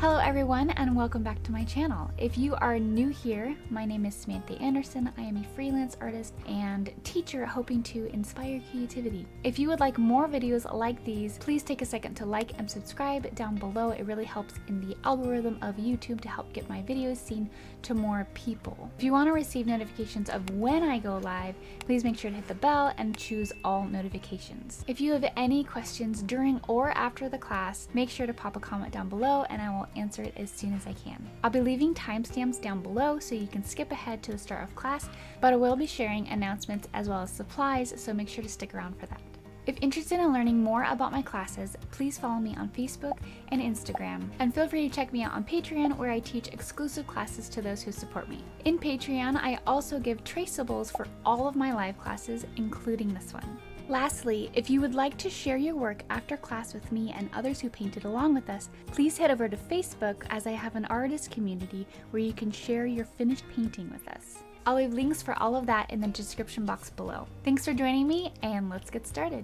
Hello everyone and welcome back to my channel. If you are new here, my name is Samantha Anderson. I am a freelance artist and teacher hoping to inspire creativity. If you would like more videos like these, please take a second to like and subscribe down below. It really helps in the algorithm of YouTube to help get my videos seen to more people. If you want to receive notifications of when I go live, please make sure to hit the bell and choose all notifications. If you have any questions during or after the class, make sure to pop a comment down below and I will answer it as soon as I can. I'll be leaving timestamps down below so you can skip ahead to the start of class, but I will be sharing announcements as well as supplies, so make sure to stick around for that. If interested in learning more about my classes, please follow me on Facebook and Instagram, and feel free to check me out on Patreon where I teach exclusive classes to those who support me. In Patreon, I also give traceables for all of my live classes, including this one. Lastly, if you would like to share your work after class with me and others who painted along with us, please head over to Facebook as I have an artist community where you can share your finished painting with us. I'll leave links for all of that in the description box below. Thanks for joining me and let's get started.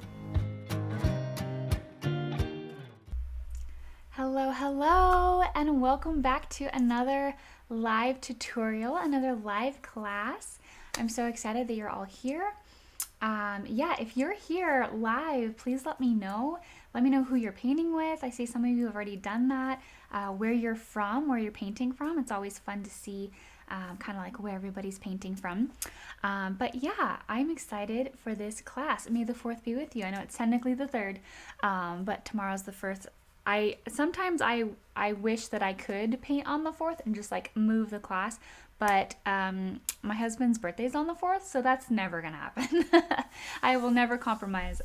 Hello, and welcome back to another live tutorial, another live class. I'm so excited that you're all here. If you're here live, please let me know. Let me know who you're painting with. I see some of you have already done that. Where you're from, where you're painting from. It's always fun to see kind of like where everybody's painting from. But yeah, I'm excited for this class. May the 4th be with you. I know it's technically the 3rd, but tomorrow's the 1st. Sometimes I wish that I could paint on the 4th and just like move the class, but my husband's birthday is on the 4th, so that's never gonna happen. I will never compromise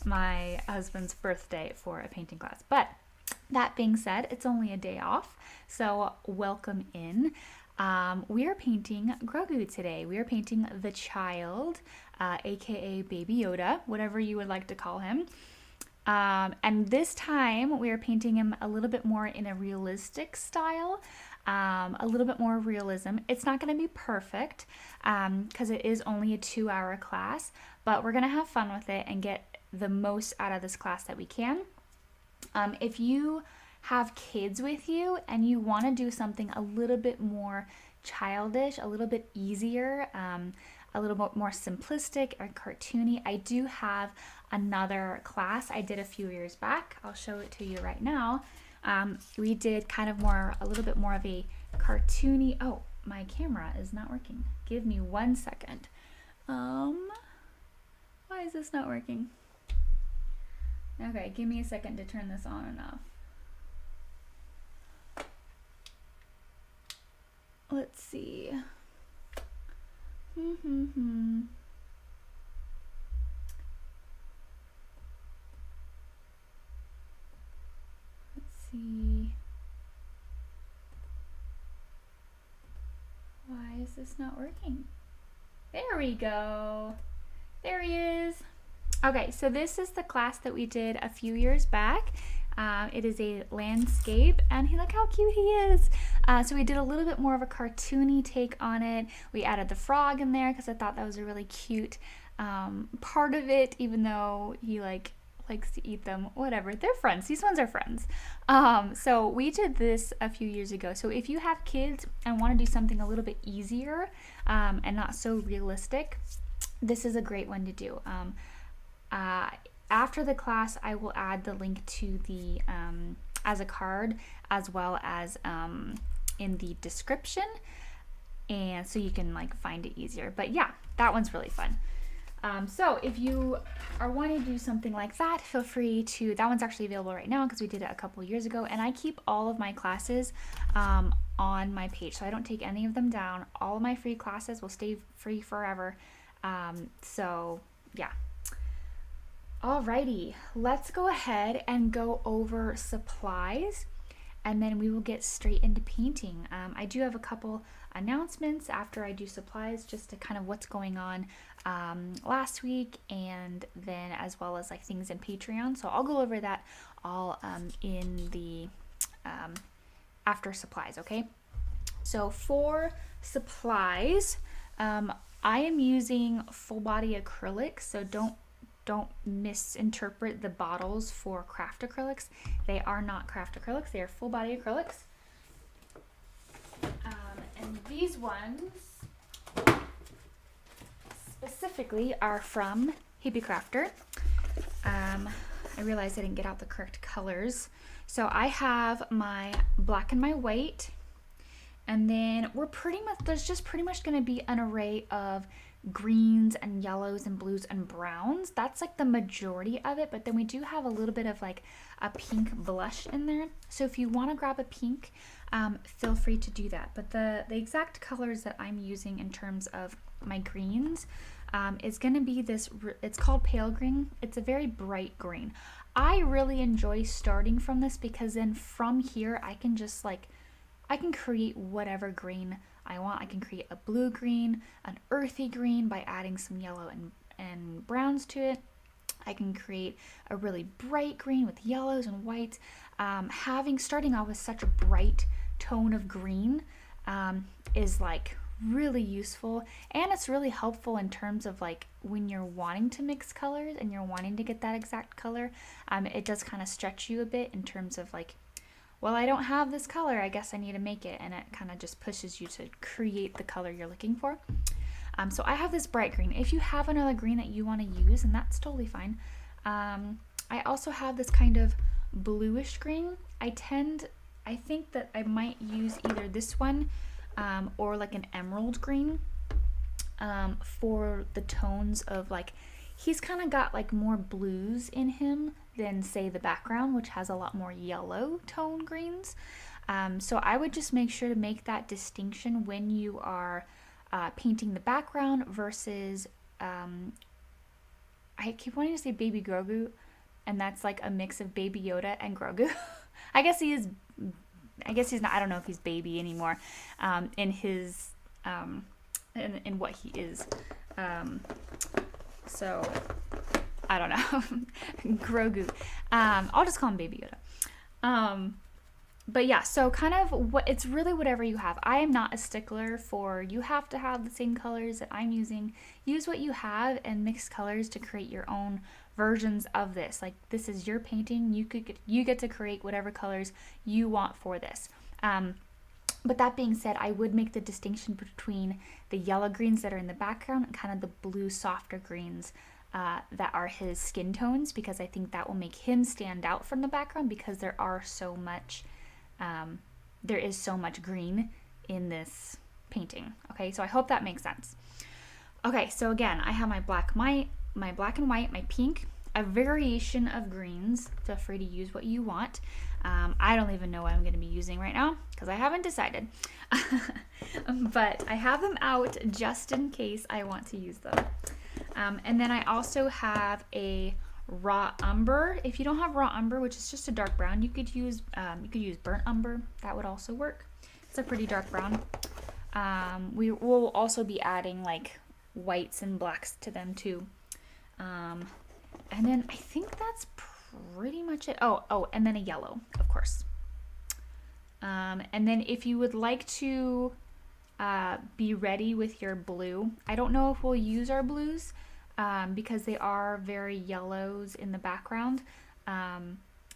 my husband's birthday for a painting class. But that being said, it's only a day off, so welcome in. We are painting Grogu today. We are painting the child, aka Baby Yoda, whatever you would like to call him. And this time we are painting him a little bit more in a realistic style, a little bit more realism. It's not going to be perfect because it is only a 2-hour class, but we're going to have fun with it and get the most out of this class that we can. If you have kids with you and you want to do something a little bit more childish, a little bit easier, a little bit more simplistic or cartoony, I do have another class I did a few years back. I'll show it to you right now. We did kind of a little bit more of a cartoony. Oh, my camera is not working. Give me 1 second. Why is this not working? Okay, give me a second to turn this on and off. Let's see. Let's see. Why is this not working? There we go. There he is. Okay, so this is the class that we did a few years back. It is a landscape, and look how cute he is. So we did a little bit more of a cartoony take on it. We added the frog in there because I thought that was a really cute part of it, even though he likes to eat them. Whatever, they're friends. These ones are friends. So we did this a few years ago. So if you have kids and want to do something a little bit easier and not so realistic, this is a great one to do. After the class, I will add the link to the as a card, as well as in the description, and so you can like find it easier. But yeah, that one's really fun. So if you are wanting to do something like that, feel free to. That one's actually available right now because we did it a couple years ago, and I keep all of my classes on my page, so I don't take any of them down. All of my free classes will stay free forever. So yeah. Alrighty, let's go ahead and go over supplies, and then we will get straight into painting. I do have a couple announcements after I do supplies, just to kind of what's going on last week, and then as well as like things in Patreon. So I'll go over that all in the after supplies, okay? So for supplies, I am using full body acrylic, so don't don't misinterpret the bottles for craft acrylics. They are not craft acrylics. They are full body acrylics. And these ones specifically are from Hippie Crafter. I realized I didn't get out the correct colors. So I have my black and my white, and then there's just pretty much going to be an array of greens and yellows and blues and browns. That's like the majority of it, but then we do have a little bit of like a pink blush in there. So if you want to grab a pink, feel free to do that. But the exact colors that I'm using in terms of my greens is going to be this, it's called pale green. It's a very bright green. I really enjoy starting from this because then from here I can just like, I can create whatever green I want. I can create a blue green, an earthy green by adding some yellow and browns to it. I can create a really bright green with yellows and whites. Starting off with such a bright tone of green is like really useful, and it's really helpful in terms of like when you're wanting to mix colors and you're wanting to get that exact color. It does kind of stretch you a bit in terms of like, well, I don't have this color, I guess I need to make it, and it kind of just pushes you to create the color you're looking for. So I have this bright green. If you have another green that you want to use, and that's totally fine. I also have this kind of bluish green. I think that I might use either this one or like an emerald green for the tones of like, he's kind of got like more blues in him than say the background, which has a lot more yellow tone greens. So I would just make sure to make that distinction when you are painting the background versus, I keep wanting to say baby Grogu, and that's like a mix of baby Yoda and Grogu. I guess he's not, I don't know if he's baby anymore, in his, in what he is. So I don't know. Grogu. I'll just call him baby Yoda. But yeah, so kind of it's really whatever you have. I am not a stickler for you have to have the same colors that I'm using. Use what you have and mix colors to create your own versions of this. Like, this is your painting. You get to create whatever colors you want for this. But that being said, I would make the distinction between the yellow greens that are in the background and kind of the blue softer greens that are his skin tones, because I think that will make him stand out from the background, because there is so much green in this painting. Okay, so I hope that makes sense. Okay, so again, I have my black and white, my pink, a variation of greens. Feel free to use what you want. I don't even know what I'm going to be using right now because I haven't decided. But I have them out just in case I want to use them. And then I also have a raw umber. If you don't have raw umber, which is just a dark brown, you could use burnt umber. That would also work. It's a pretty dark brown. We will also be adding like whites and blacks to them too. And then I think that's pretty much it. Oh, and then a yellow, of course. And then if you would like to be ready with your blue, I don't know if we'll use our blues because they are very yellows in the background.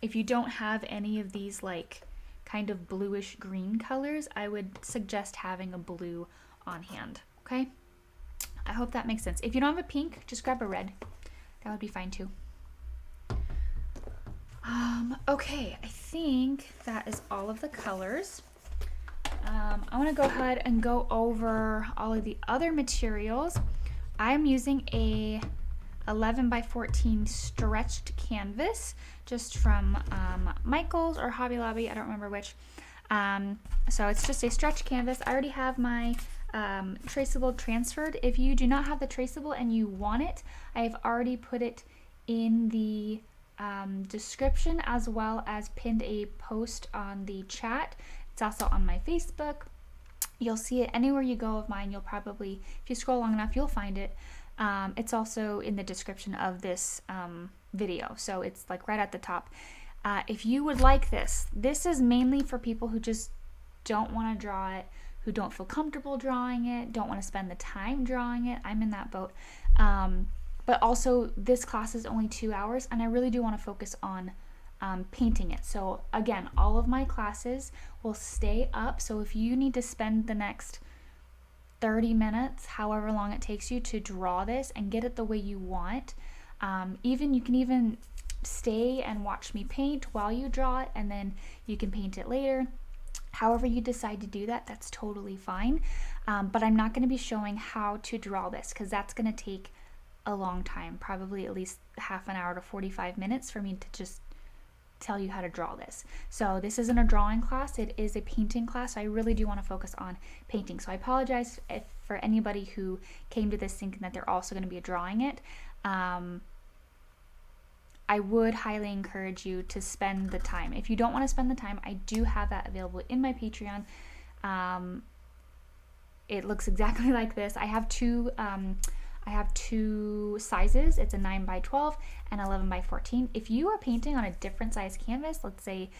If you don't have any of these like kind of bluish green colors, I would suggest having a blue on hand, okay? I hope that makes sense. If you don't have a pink, just grab a red. That would be fine too. Okay, I think that is all of the colors. I want to go ahead and go over all of the other materials. I'm using a 11 by 14 stretched canvas, just from Michael's or Hobby Lobby, I don't remember which. So it's just a stretched canvas. I already have my traceable transferred. If you do not have the traceable and you want it, I have already put it in the description, as well as pinned a post on the chat. It's also on my Facebook. You'll see it anywhere you go of mine. You'll probably, if you scroll long enough, you'll find it. It's also in the description of this video, so it's like right at the top. If you would like this is mainly for people who just don't want to draw it, who don't feel comfortable drawing it, don't want to spend the time drawing it. I'm in that boat. but also this class is only 2 hours, and I really do want to focus on painting it. So again, all of my classes will stay up. So if you need to spend the next 30 minutes, however long it takes you to draw this and get it the way you want, you can even stay and watch me paint while you draw it, and then you can paint it later. However you decide to do that, that's totally fine. But I'm not going to be showing how to draw this because that's going to take a long time, probably at least half an hour to 45 minutes for me to just tell you how to draw this. So this isn't a drawing class, it is a painting class. So I really do want to focus on painting. So I apologize for anybody who came to this thinking that they're also going to be drawing it. I would highly encourage you to spend the time. If you don't want to spend the time, I do have that available in my Patreon. It looks exactly like this. I have two sizes. It's a 9x12 and 11x14. If you are painting on a different size canvas, let's say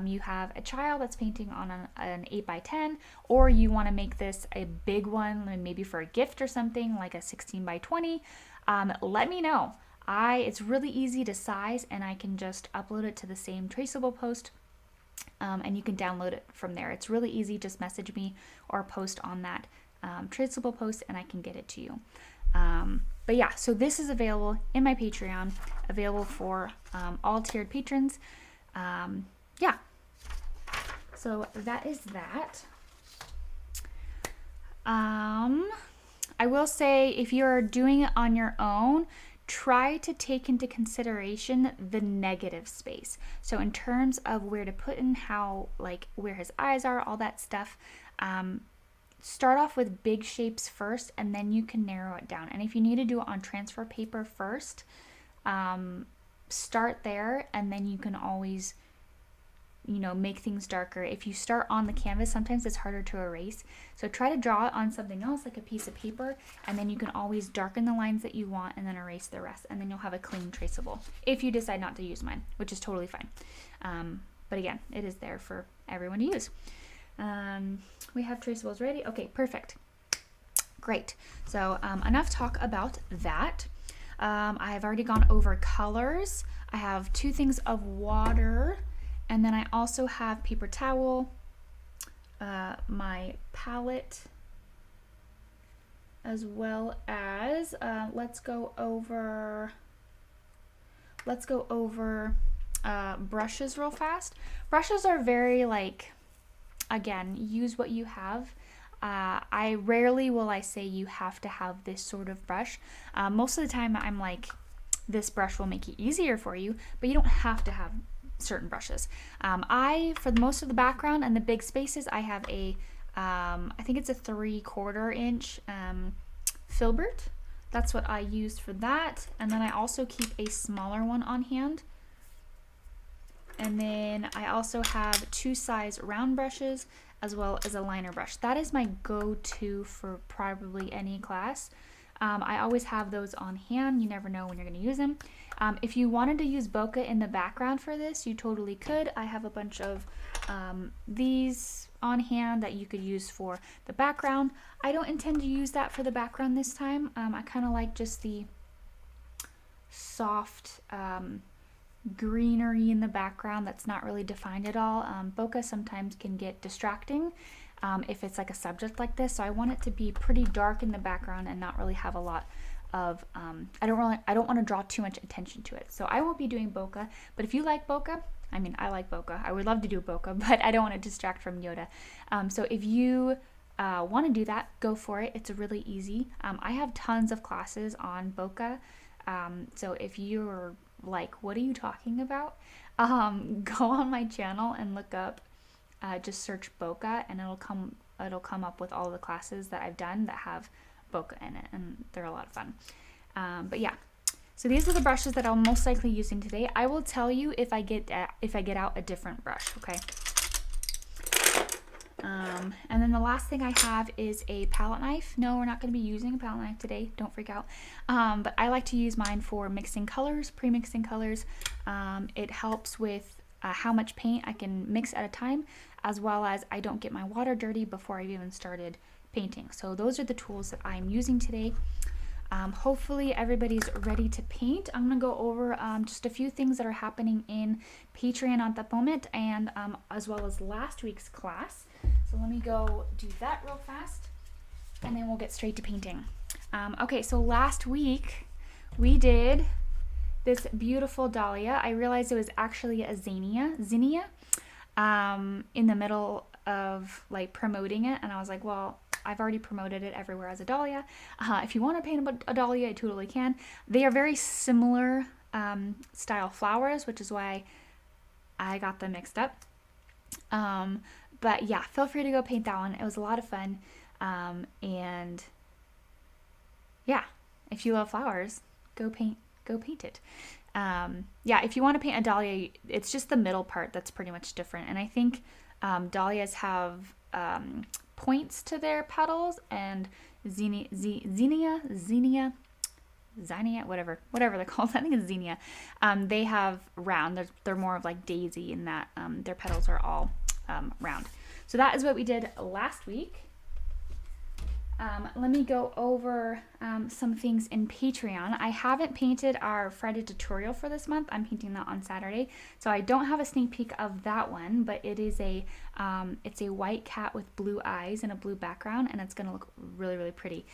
you have a child that's painting on an 8x10, or you want to make this a big one, maybe for a gift or something, like a 16x20, let me know. It's really easy to size, and I can just upload it to the same traceable post, and you can download it from there. It's really easy. Just message me or post on that traceable post, and I can get it to you. But yeah, so this is available in my Patreon, available for all tiered patrons. Yeah, so that is that. I will say, if you're doing it on your own, try to take into consideration the negative space. So in terms of where to put in, how, like where his eyes are, all that stuff, start off with big shapes first, and then you can narrow it down. And if you need to do it on transfer paper first, start there, and then you can always, make things darker. If you start on the canvas, sometimes it's harder to erase. So try to draw it on something else, like a piece of paper, and then you can always darken the lines that you want and then erase the rest, and then you'll have a clean traceable if you decide not to use mine, which is totally fine. But again, it is there for everyone to use. We have traceables ready. Okay, perfect. Great. So enough talk about that. I have already gone over colors. I have 2 things of water, and then I also have paper towel, my palette, as well as let's go over brushes real fast. Brushes are very, again, use what you have. I rarely will I say you have to have this sort of brush. Most of the time I'm like, this brush will make it easier for you, but you don't have to have certain brushes. For most of the background and the big spaces, I have I think it's a 3/4 inch filbert. That's what I used for that. And then I also keep a smaller one on hand. And then I also have 2 size round brushes, as well as a liner brush. That is my go-to for probably any class. I always have those on hand. You never know when you're going to use them. If you wanted to use bokeh in the background for this, you totally could. I have a bunch of these on hand that you could use for the background. I don't intend to use that for the background this time. I kind of like just the soft greenery in the background that's not really defined at all. Bokeh sometimes can get distracting if it's like a subject like this, so I want it to be pretty dark in the background and not really have a lot of I don't want to draw too much attention to it. So I won't be doing bokeh, but if you like bokeh, I like bokeh. I would love to do bokeh, but I don't want to distract from Yoda. So if you want to do that, go for it. It's really easy. I have tons of classes on bokeh. So if you're like, what are you talking about? Go on my channel and look up, just search bokeh, and it'll come up with all the classes that I've done that have bokeh in it, and they're a lot of fun. But yeah, so these are the brushes that I'll most likely using today. I will tell you if I get out a different brush, okay? And then the last thing I have is a palette knife. No, we're not going to be using a palette knife today. Don't freak out. But I like to use mine for mixing colors, pre-mixing colors. It helps with how much paint I can mix at a time, as well as I don't get my water dirty before I've even started painting. So those are the tools that I'm using today. Hopefully everybody's ready to paint. I'm gonna go over just a few things that are happening in Patron at the moment, and as well as last week's class. So let me go do that real fast, and then we'll get straight to painting. Okay, so last week we did this beautiful dahlia. I realized it was actually a zinnia in the middle of like promoting it, and I was like, well, I've already promoted it everywhere as a dahlia. If you want to paint a dahlia, you totally can. They are very similar style flowers, which is why I got them mixed up. But yeah, feel free to go paint that one. It was a lot of fun. And yeah, if you love flowers, go paint it. Yeah, if you want to paint a dahlia, it's just the middle part that's pretty much different. And I think dahlias have points to their petals, and zinnia, whatever they're called. I think it's zinnia. They have round. They're more of like daisy in that their petals are all round. So that is what we did last week. Let me go over some things in Patreon. I haven't painted our Friday tutorial for this month. I'm painting that on Saturday, so I don't have a sneak peek of that one, but it is it's a white cat with blue eyes and a blue background, and it's going to look really, really pretty.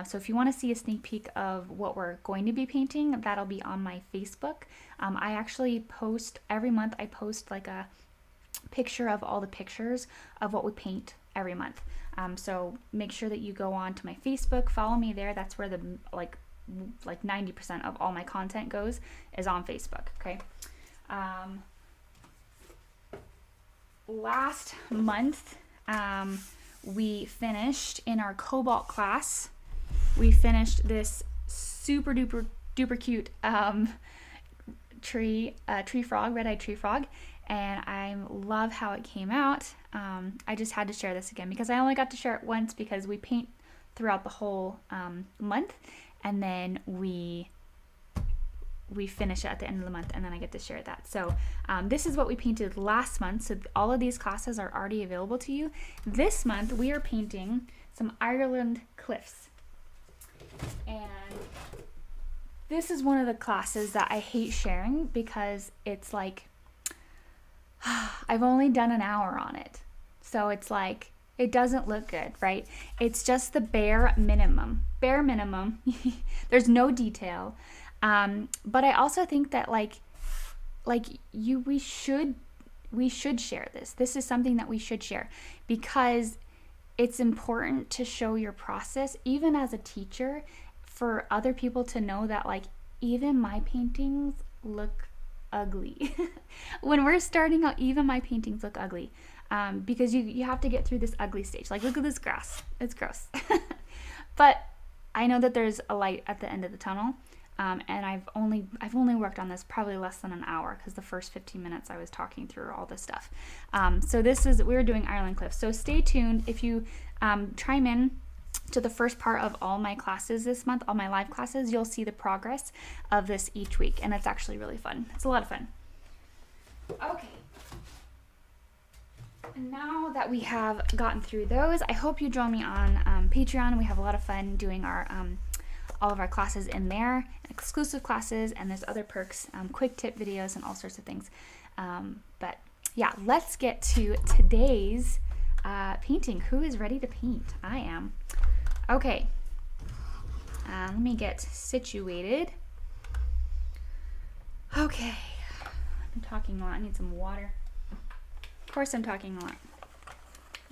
So if you want to see a sneak peek of what we're going to be painting, that'll be on my Facebook. I actually post every month. I post like a picture of all the pictures of what we paint every month. So make sure that you go on to my Facebook, follow me there. That's where the like 90% of all my content goes, is on Facebook. Okay. Last month, we finished in our cobalt class. We finished this super duper cute tree frog, red-eyed tree frog. And I love how it came out. I just had to share this again because I only got to share it once, because we paint throughout the whole month, and then we finish it at the end of the month, and then I get to share that. So this is what we painted last month. So all of these classes are already available to you. This month we are painting some Ireland cliffs. And this is one of the classes that I hate sharing because it's like, I've only done an hour on it. So it's like, it doesn't look good, right? It's just the bare minimum. There's no detail. But I also think that we should share this. This is something that we should share, because it's important to show your process, even as a teacher, for other people to know that like even my paintings look ugly. When we're starting out, even my paintings look ugly, because you have to get through this ugly stage. Like, look at this grass, it's gross. But I know that there's a light at the end of the tunnel, and I've only worked on this probably less than an hour, because the first 15 minutes I was talking through all this stuff. So we're doing Ireland cliffs, so stay tuned. If you chime in to the first part of all my classes this month, all my live classes, you'll see the progress of this each week, and it's actually really fun. It's a lot of fun. Okay. Now that we have gotten through those, I hope you join me on Patreon. We have a lot of fun doing our all of our classes in there, exclusive classes, and there's other perks, quick tip videos, and all sorts of things. But yeah, let's get to today's painting. Who is ready to paint? I am. Okay, let me get situated. Okay, I'm talking a lot. I need some water. Of course I'm talking a lot.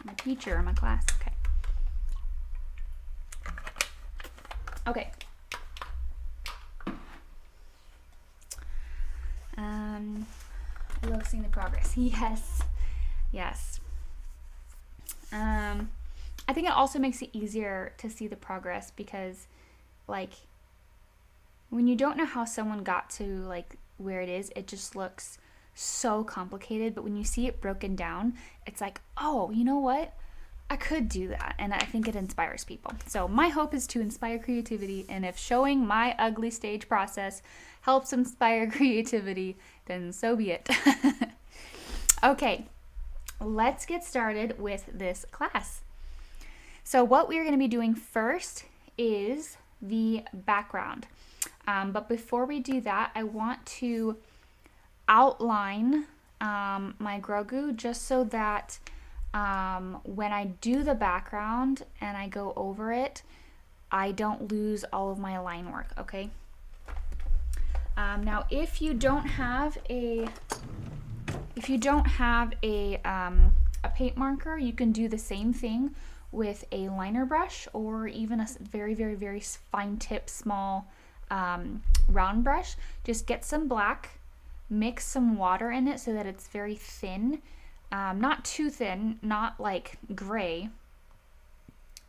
I'm a teacher in my class. Okay. I love seeing the progress. Yes. I think it also makes it easier to see the progress, because like when you don't know how someone got to like where it is, it just looks so complicated. But when you see it broken down, it's like, oh, you know what? I could do that. And I think it inspires people. So my hope is to inspire creativity. And if showing my ugly stage process helps inspire creativity, then so be it. Okay, let's get started with this class. So what we're going to be doing first is the background. But before we do that, I want to outline my Grogu just so that when I do the background and I go over it, I don't lose all of my line work, okay? Now, if you don't have a paint marker, you can do the same thing with a liner brush or even a very, very, very fine tip, small round brush. Just get some black, mix some water in it so that it's very thin, not too thin, not like gray,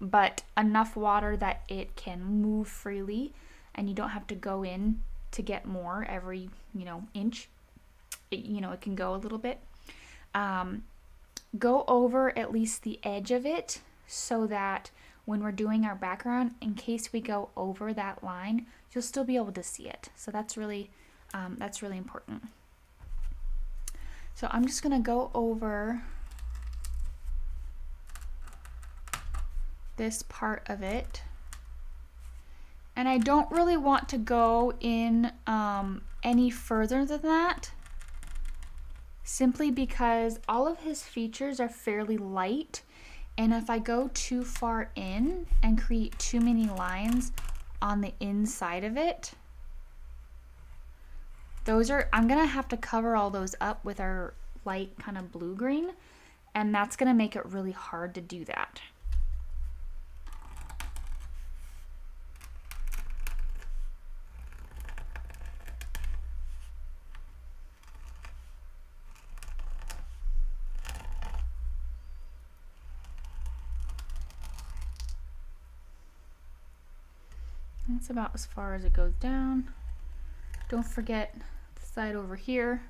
but enough water that it can move freely and you don't have to go in to get more every, inch. It can go a little bit. Go over at least the edge of it so that when we're doing our background, in case we go over that line, you'll still be able to see it. So that's really important. So I'm just gonna go over this part of it. And I don't really want to go in any further than that, simply because all of his features are fairly light, and if I go too far in and create too many lines on the inside of it, I'm gonna have to cover all those up with our light kind of blue-green, and that's gonna make it really hard to do that. That's about as far as it goes down. Don't forget the side over here.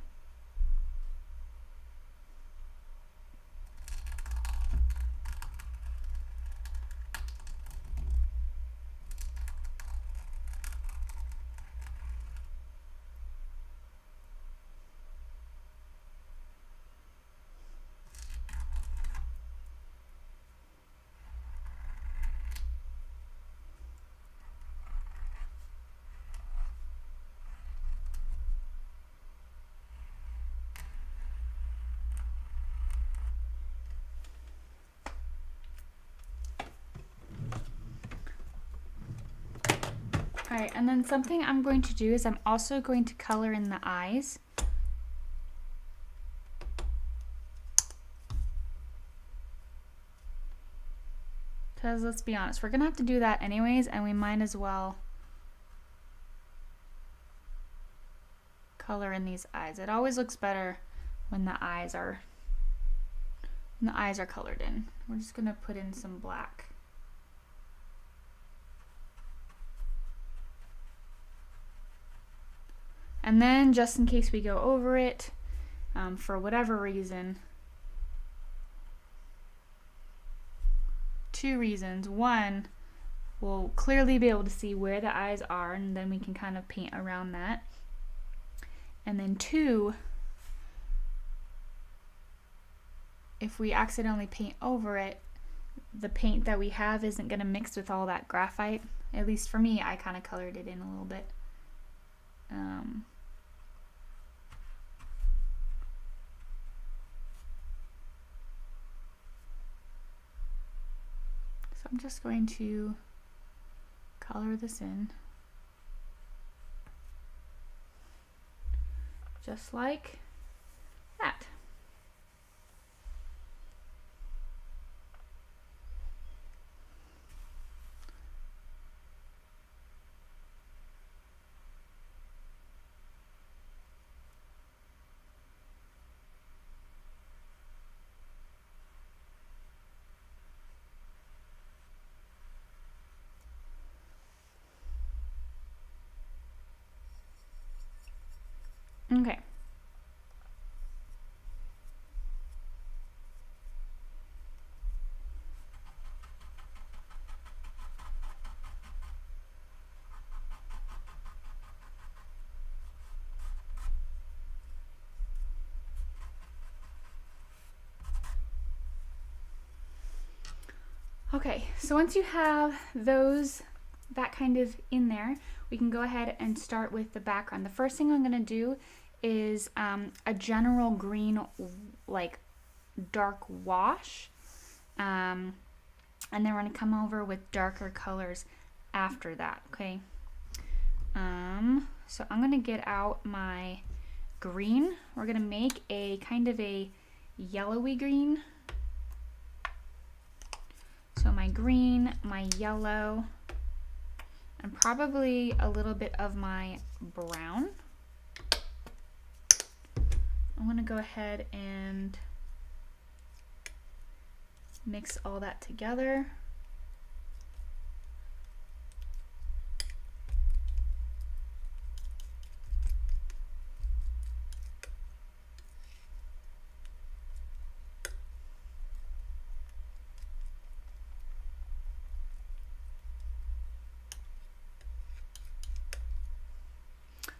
Alright, and then something I'm going to do is I'm also going to color in the eyes. Because let's be honest, we're going to have to do that anyways, and we might as well color in these eyes. It always looks better when the eyes are colored in. We're just going to put in some black. And then, just in case we go over it, for whatever reason, two reasons. One, we'll clearly be able to see where the eyes are, and then we can kind of paint around that. And then two, if we accidentally paint over it, the paint that we have isn't going to mix with all that graphite. At least for me, I kind of colored it in a little bit. So I'm just going to color this in. Just like that. Okay. Okay, so once you have those that kind of in there, we can go ahead and start with the background. The first thing I'm going to do is a general green, like dark wash, and then we're going to come over with darker colors after that. Okay, so I'm going to get out my green. We're going to make a kind of a yellowy green. So my green, my yellow, and probably a little bit of my brown. I'm going to go ahead and mix all that together.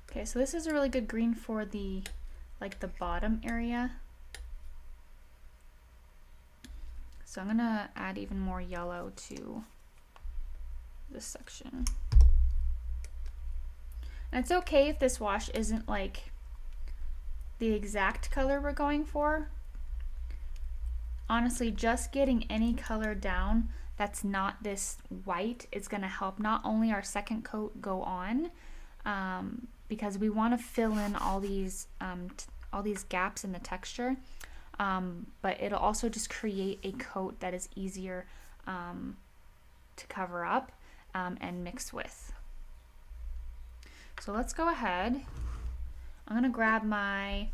Okay, so this is a really good green for the bottom area. So I'm gonna add even more yellow to this section. And it's okay if this wash isn't like the exact color we're going for. Honestly, just getting any color down that's not this white is gonna help not only our second coat go on, because we want to fill in all these gaps in the texture, but it'll also just create a coat that is easier to cover up and mix with. So let's go ahead. I'm gonna grab my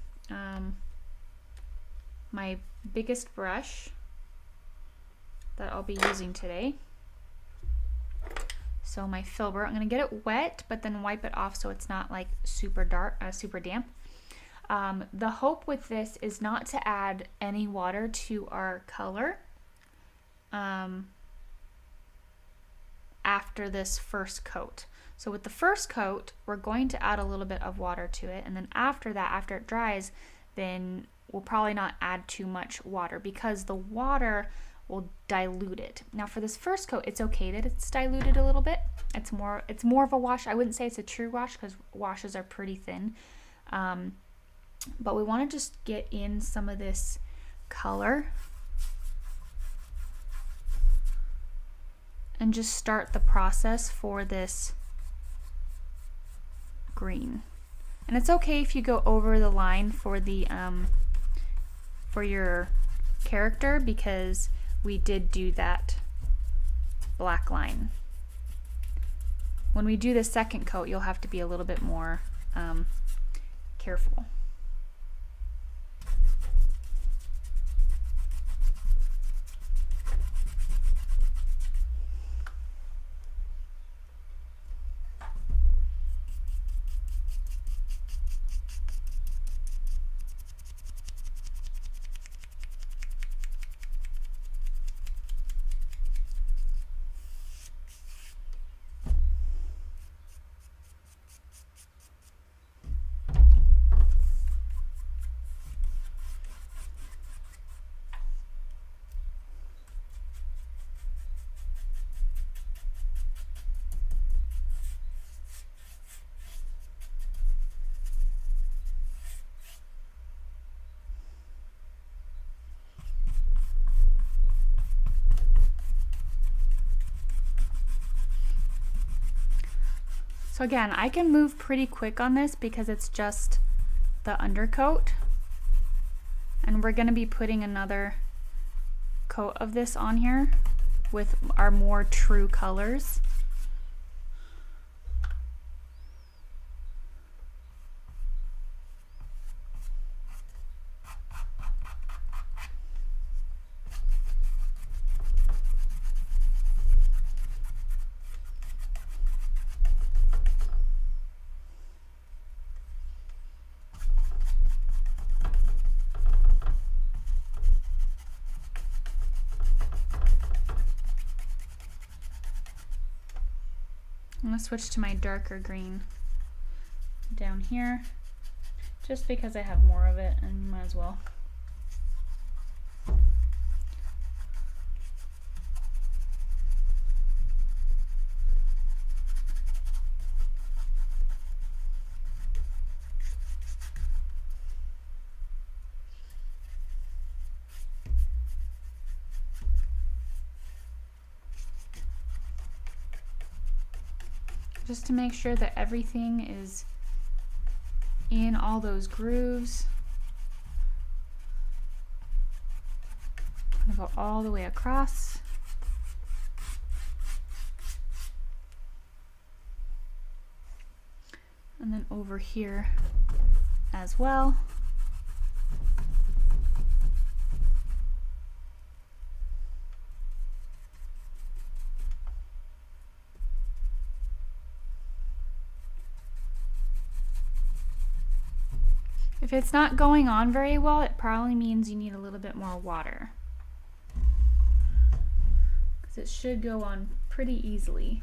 my biggest brush that I'll be using today. So my filbert, I'm gonna get it wet, but then wipe it off so it's not like super dark, super damp. The hope with this is not to add any water to our color after this first coat. So with the first coat, we're going to add a little bit of water to it, and then after that, after it dries, then we'll probably not add too much water because the water will dilute it. Now for this first coat, it's okay that it's diluted a little bit. It's more of a wash. I wouldn't say it's a true wash because washes are pretty thin. But we want to just get in some of this color and just start the process for this green. And it's okay if you go over the line for the for your character, because we did do that black line. When we do the second coat, you'll have to be a little bit more careful. So again, I can move pretty quick on this because it's just the undercoat, and we're going to be putting another coat of this on here with our more true colors. I'm going to switch to my darker green down here, just because I have more of it and might as well. just to make sure that everything is in all those grooves. I'm gonna go all the way across. And then over here as well. If it's not going on very well, it probably means you need a little bit more water, because it should go on pretty easily.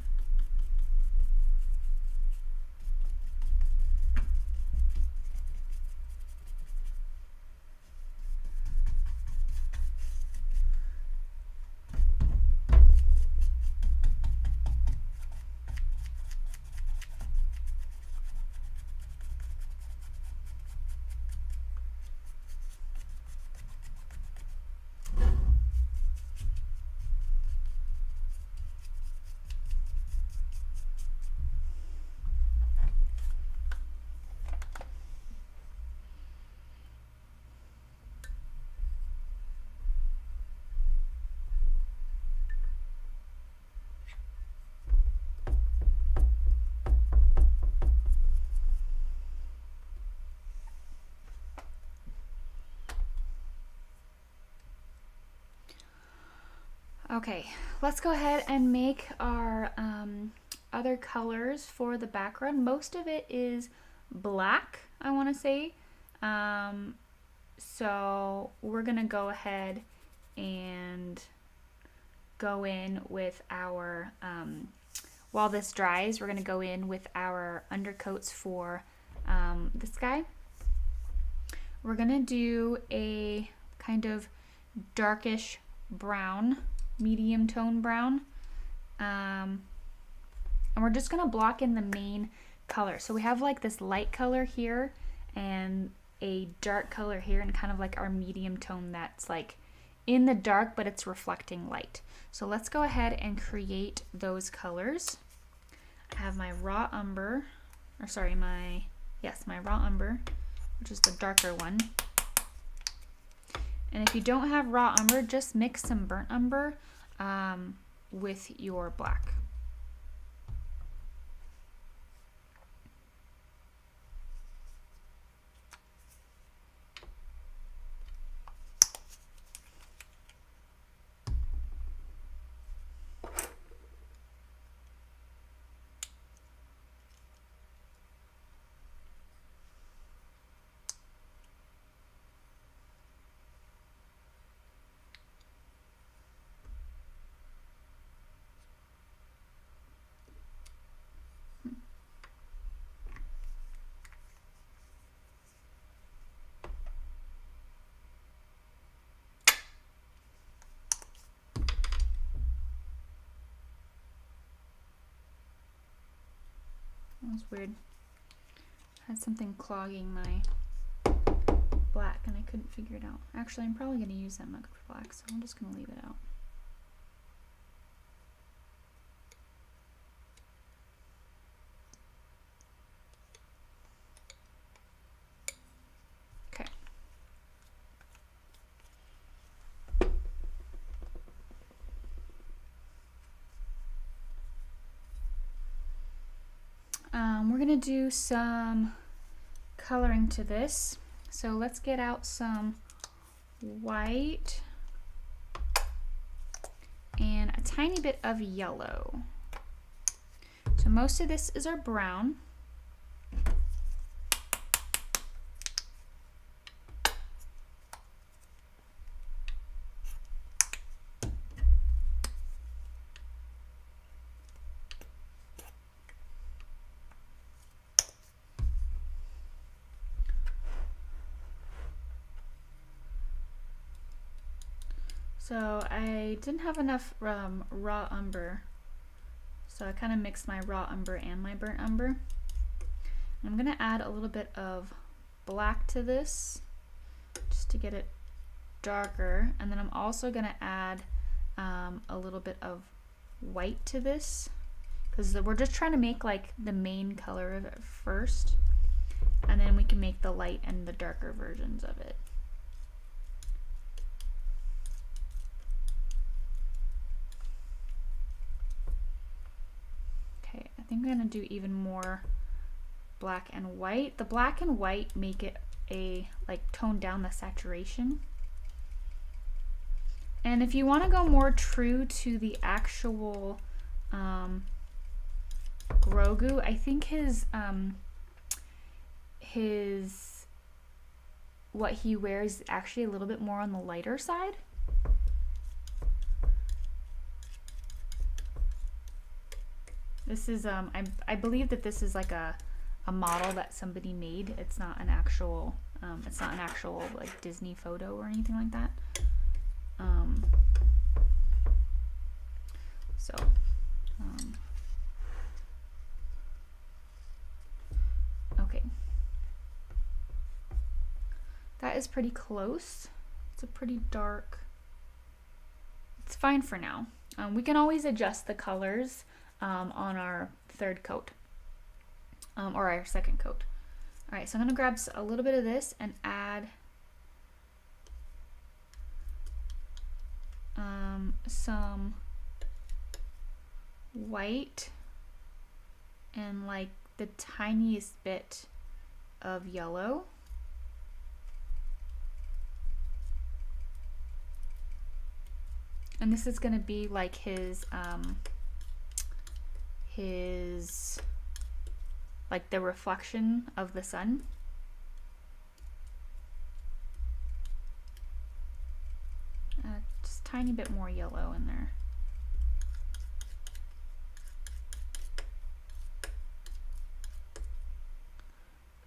Okay, let's go ahead and make our other colors for the background. Most of it is black, I want to say. So we're going to go ahead and go in with our, while this dries, we're going to go in with our undercoats for this guy. We're going to do a kind of darkish brown, medium tone brown, and we're just gonna block in the main color. So we have like this light color here and a dark color here, and kind of like our medium tone that's like in the dark but it's reflecting light. So let's go ahead and create those colors. I have my raw umber, or sorry, my raw umber, which is the darker one. And if you don't have raw umber, just mix some burnt umber with your black. That was weird. I had something clogging my black and I couldn't figure it out. Actually, I'm probably going to use that mug for black, so I'm just going to leave it out. Okay. We're going to do some coloring to this. So let's get out some white and a tiny bit of yellow. So most of this is our brown. So I didn't have enough raw umber, so I kind of mixed my raw umber and my burnt umber. I'm going to add a little bit of black to this just to get it darker, and then I'm also going to add a little bit of white to this because we're just trying to make like the main color of it first, and then we can make the light and the darker versions of it. Okay, I think I'm gonna do even more black and white. The black and white make it like tone down the saturation. And if you want to go more true to the actual Grogu, I think his what he wears is actually a little bit more on the lighter side. This is I believe that this is like a model that somebody made. It's not an actual like Disney photo or anything like that. Okay. That is pretty close. It's a pretty dark. It's fine for now. We can always adjust the colors on our third coat or our second coat. All right, so I'm gonna grab a little bit of this and add some white and like the tiniest bit of yellow. And this is going to be like his like the reflection of the sun. Just a tiny bit more yellow in there.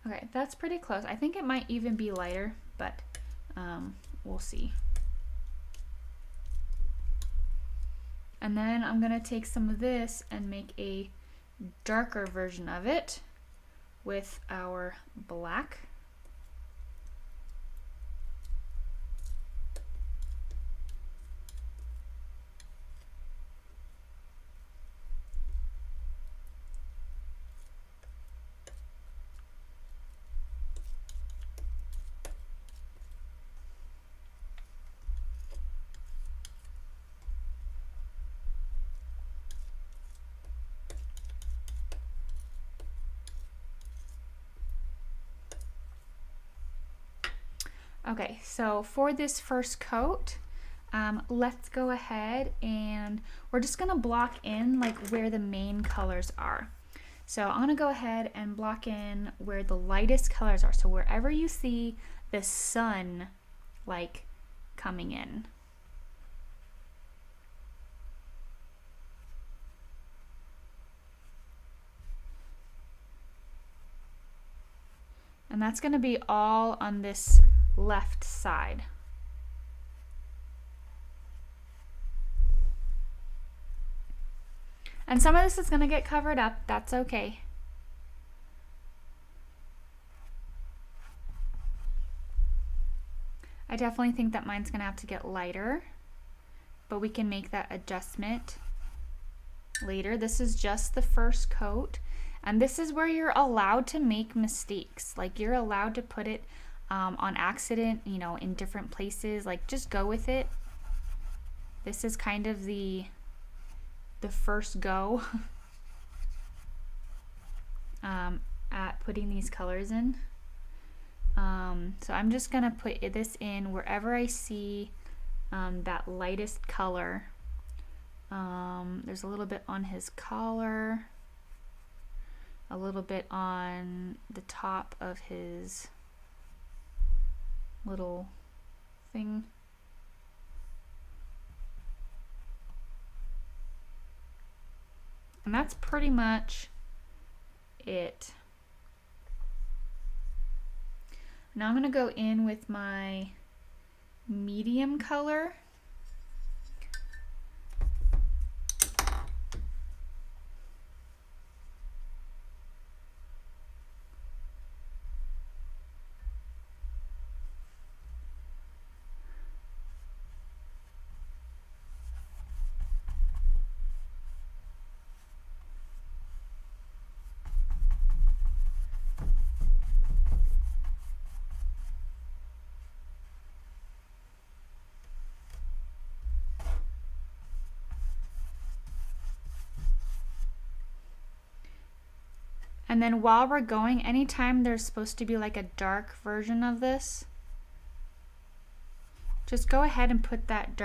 Okay, that's pretty close. I think it might even be lighter, but we'll see. And then I'm gonna take some of this and make a darker version of it with our black. Okay, so for this first coat, let's go ahead and we're just gonna block in like where the main colors are. So I'm gonna go ahead and block in where the lightest colors are. So wherever you see the sun like coming in. And that's gonna be all on this left side. And some of this is going to get covered up. That's okay. I definitely think that mine's going to have to get lighter, but we can make that adjustment later. This is just the first coat, and this is where you're allowed to make mistakes. Like, you're allowed to put it on accident, you know, in different places. Like, just go with it. This is kind of the first go at putting these colors in. So I'm just gonna put this in wherever I see that lightest color. There's a little bit on his collar, a little bit on the top of his little thing. And that's pretty much it. Now I'm going to go in with my medium color. And then while we're going, anytime there's supposed to be like a dark version of this, just go ahead and put that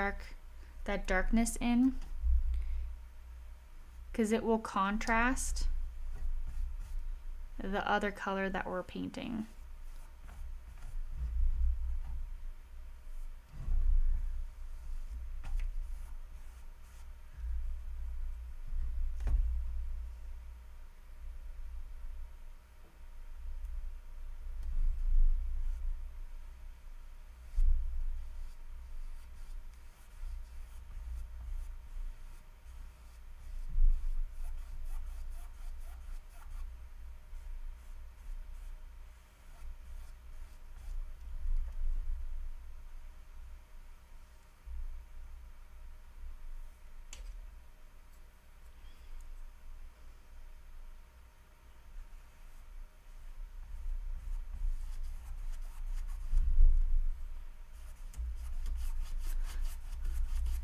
darkness in, because it will contrast the other color that we're painting.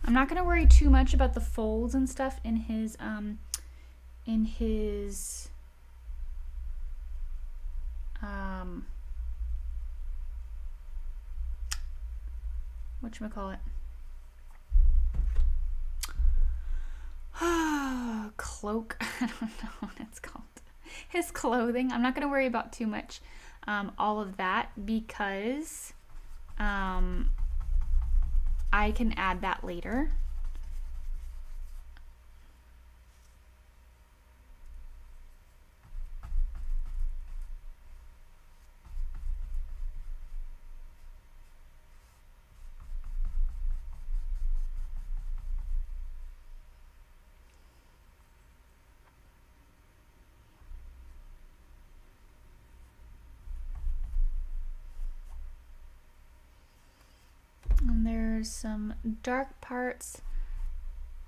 I'm not gonna worry too much about the folds and stuff in his whatchamacallit? Cloak. I don't know what it's called. His clothing. I'm not gonna worry about too much all of that, because I can add that later. And there's some dark parts.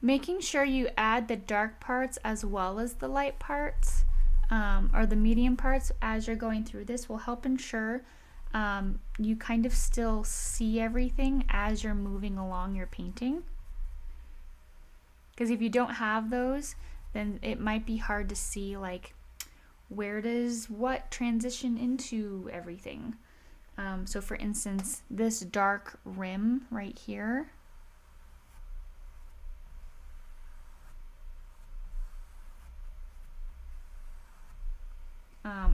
Making sure you add the dark parts as well as the light parts, or the medium parts, as you're going through this will help ensure you kind of still see everything as you're moving along your painting. Because if you don't have those, then it might be hard to see, like, where does what transition into everything. So for instance, this dark rim right here,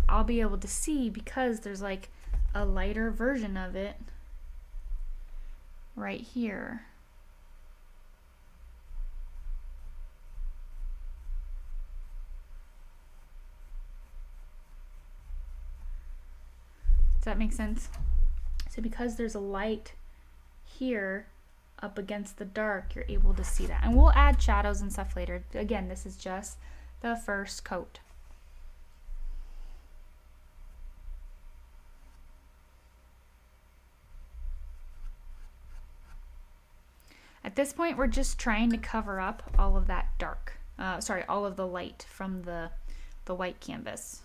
I'll be able to see because there's like a lighter version of it right here. Does that make sense? So because there's a light here up against the dark, you're able to see that. And we'll add shadows and stuff later. Again, this is just the first coat. At this point, we're just trying to cover up all of that dark, all of the light from the white canvas.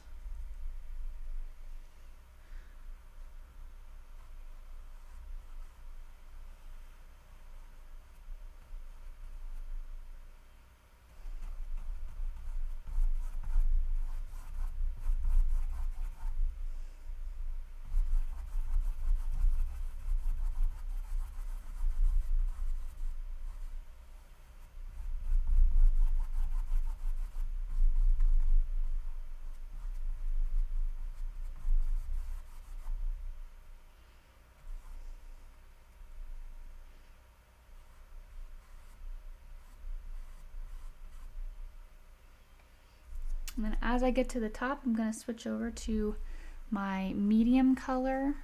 And then as I get to the top, I'm going to switch over to my medium color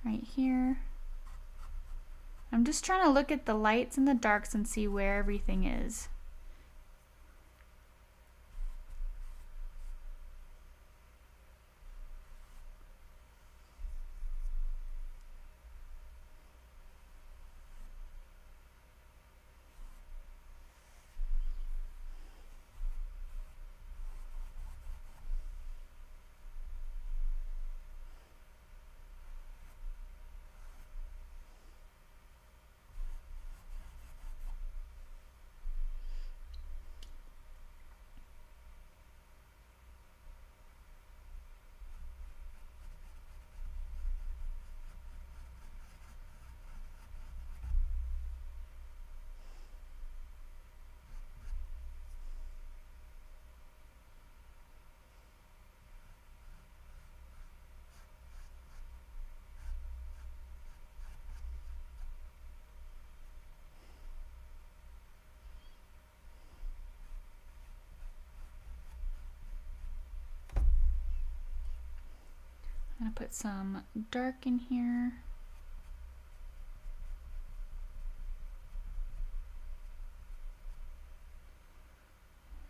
right here. I'm just trying to look at the lights and the darks and see where everything is. put some dark in here.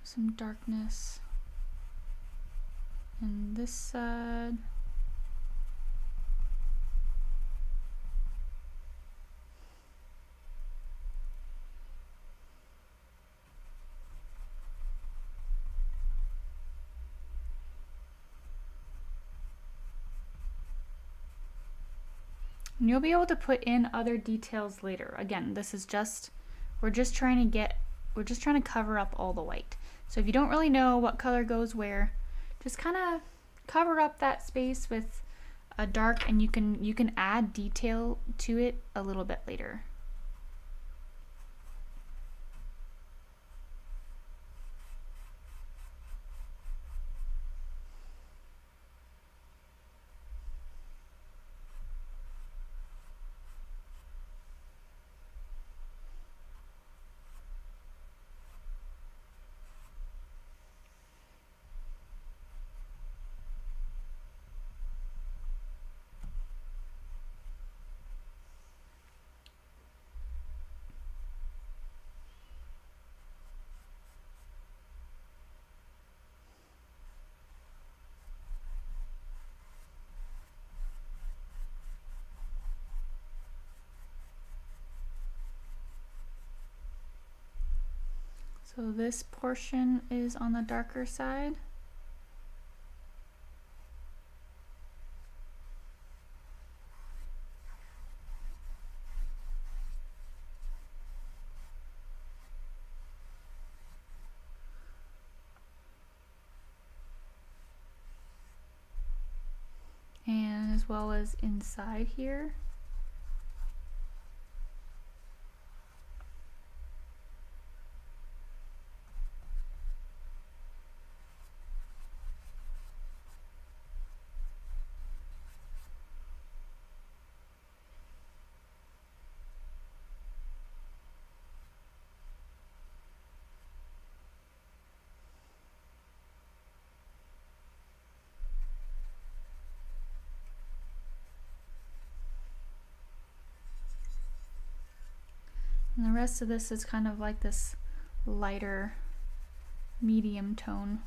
Some darkness on this side. And you'll be able to put in other details later. Again, this is just, we're just trying to cover up all the white. So if you don't really know what color goes where, just kind of cover up that space with a dark, and you can add detail to it a little bit later. So this portion is on the darker side. And as well as inside here. And the rest of this is kind of like this lighter medium tone.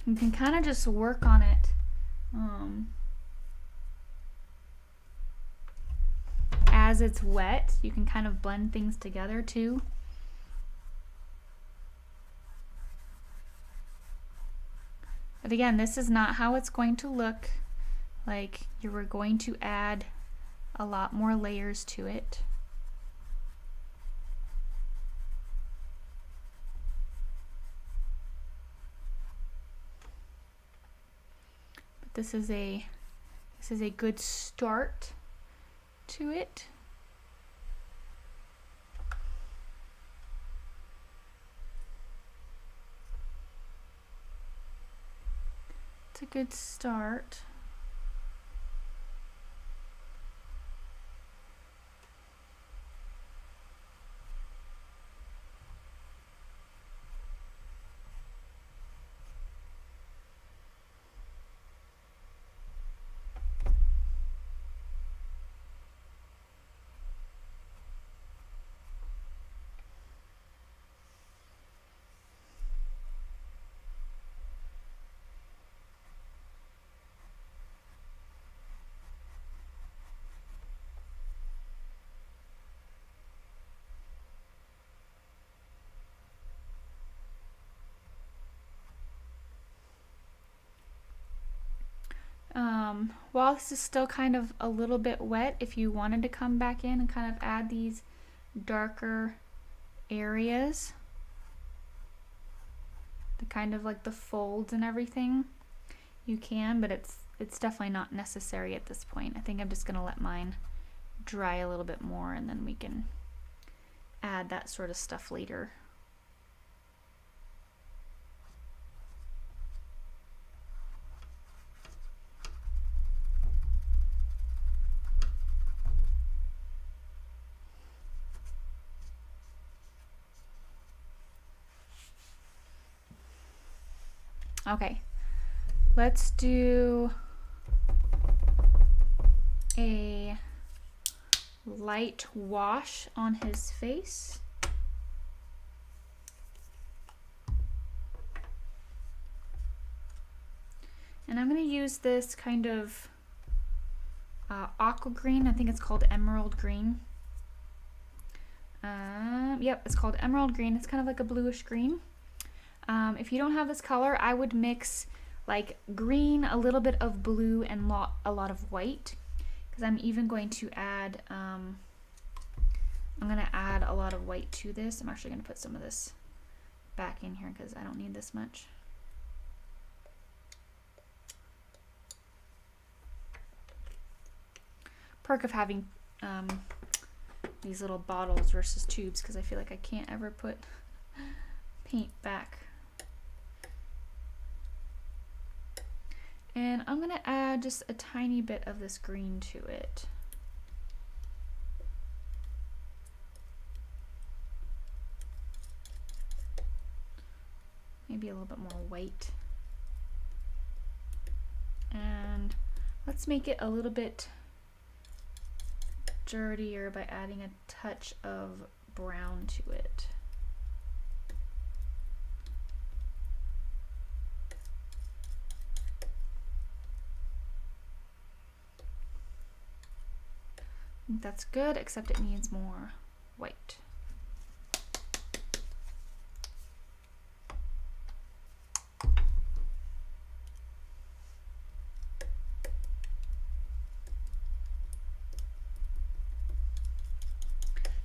You can kind of just work on it as it's wet. You can kind of blend things together too. But again, this is not how it's going to look. Like, you were going to add a lot more layers to it. But this is a good start to it. It's a good start. While this is still kind of a little bit wet, if you wanted to come back in and kind of add these darker areas, the kind of like the folds and everything, you can, but it's definitely not necessary at this point. I think I'm just gonna let mine dry a little bit more, and then we can add that sort of stuff later. Okay, let's do a light wash on his face. And I'm going to use this kind of aqua green. I think it's called emerald green. Yep, it's called emerald green. It's kind of like a bluish green. If you don't have this color, I would mix like green, a little bit of blue, and a lot of white. Because I'm even going to add, I'm going to add a lot of white to this. I'm actually going to put some of this back in here because I don't need this much. Perk of having these little bottles versus tubes, because I feel like I can't ever put paint back. And I'm going to add just a tiny bit of this green to it. Maybe a little bit more white. And let's make it a little bit dirtier by adding a touch of brown to it. I think that's good, except it needs more white.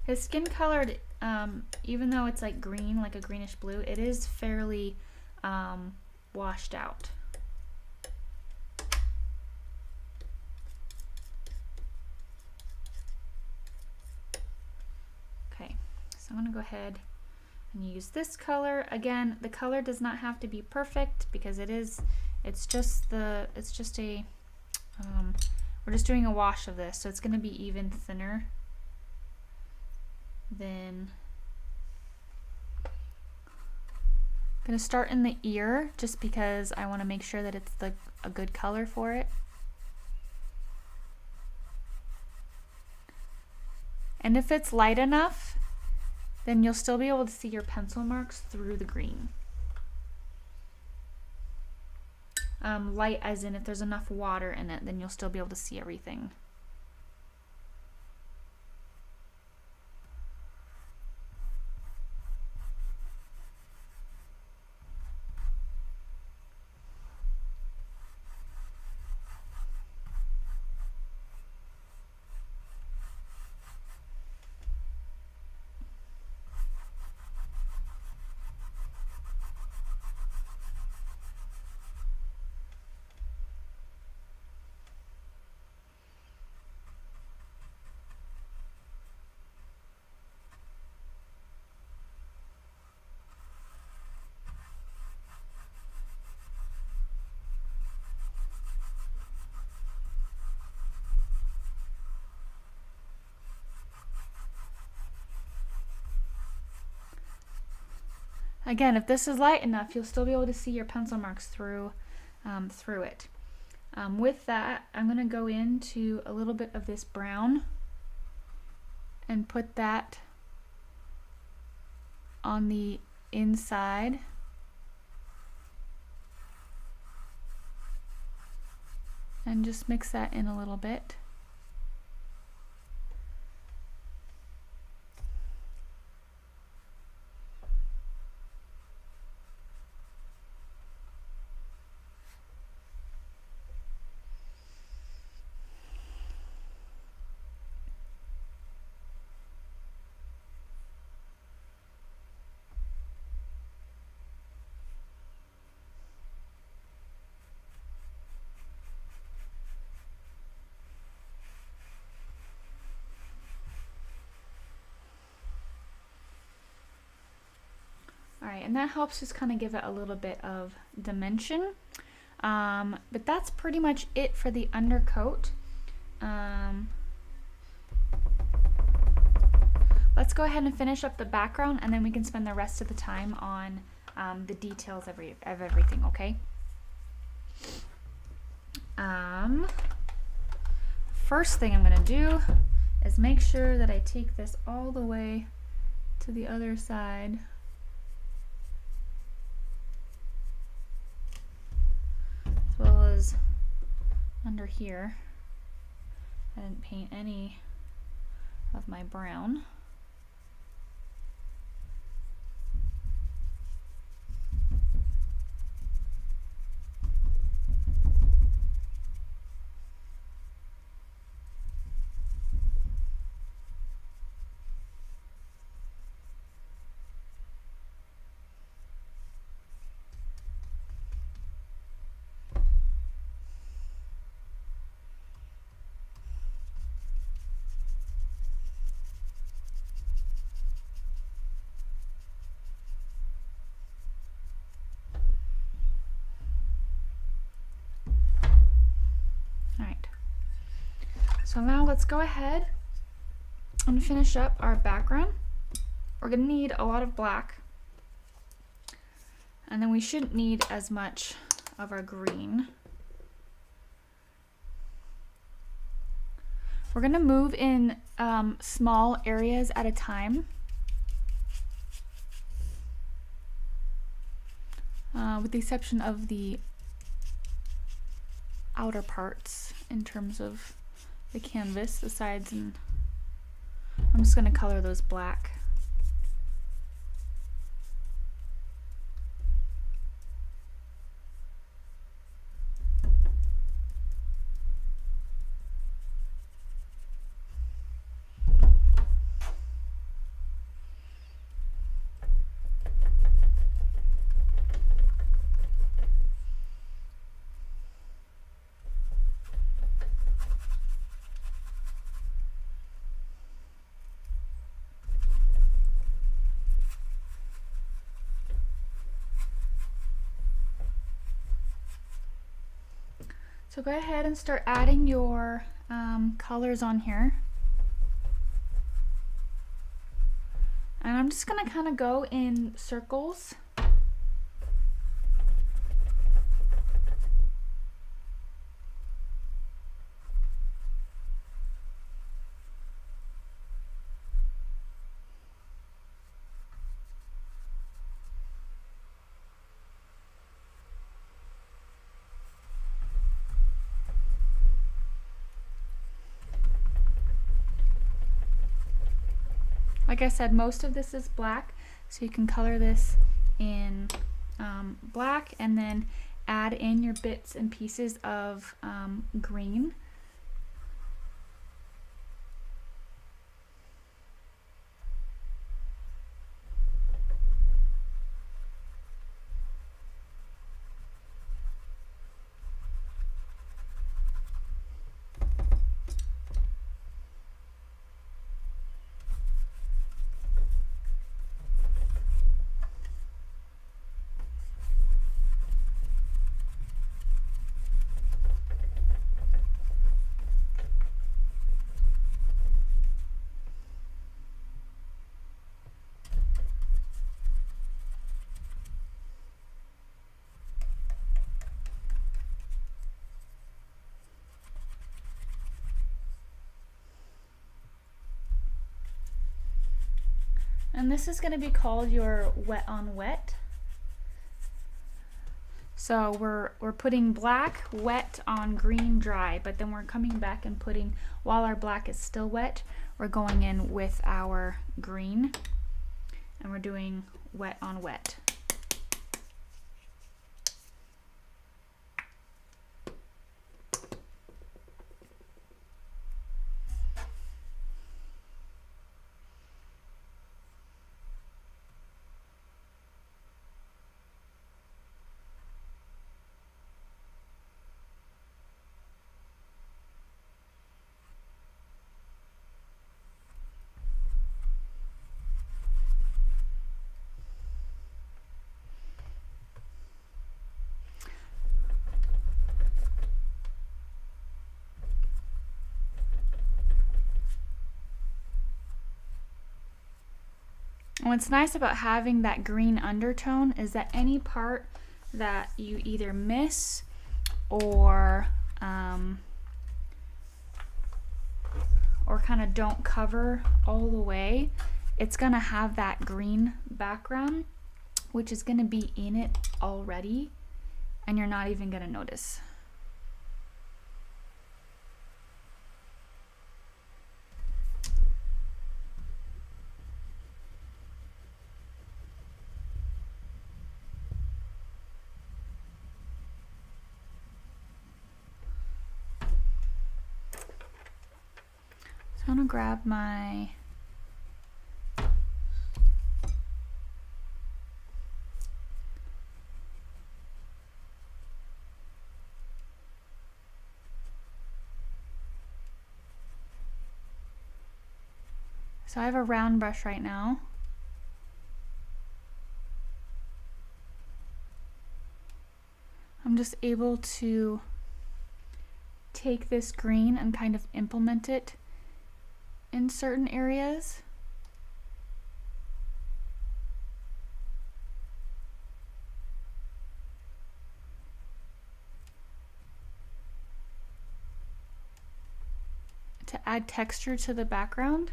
His skin colored, even though it's like green, like a greenish blue, it is fairly washed out. Okay, so I'm gonna go ahead and use this color. Again, the color does not have to be perfect because it's just a, we're just doing a wash of this, so it's gonna be even thinner. Then I'm going to start in the ear just because I want to make sure that it's a good color for it. And if it's light enough, then you'll still be able to see your pencil marks through the green. Light as in if there's enough water in it, then you'll still be able to see everything. Again, if this is light enough, you'll still be able to see your pencil marks through it. With that, I'm going to go into a little bit of this brown and put that on the inside. And just mix that in a little bit. Alright, and that helps just kind of give it a little bit of dimension. But that's pretty much it for the undercoat. Let's go ahead and finish up the background, and then we can spend the rest of the time on the details of everything, okay? First thing I'm gonna do is make sure that I take this all the way to the other side. As well as under here. I didn't paint any of my brown. So now let's go ahead and finish up our background. We're gonna need a lot of black, and then we shouldn't need as much of our green. We're gonna move in small areas at a time. With the exception of the outer parts in terms of the canvas, the sides, and I'm just going to color those black. So go ahead and start adding your colors on here. And I'm just gonna kind of go in circles. Like I said, most of this is black, so you can color this in black and then add in your bits and pieces of green. And this is going to be called your wet on wet. So we're putting black wet on green dry, but then we're coming back and putting, while our black is still wet, we're going in with our green and we're doing wet on wet. And what's nice about having that green undertone is that any part that you either miss or kind of don't cover all the way, it's gonna have that green background, which is gonna be in it already, and you're not even gonna notice. So I'm gonna grab my So I have a round brush right now. I'm just able to take this green and kind of implement it in certain areas. To add texture to the background.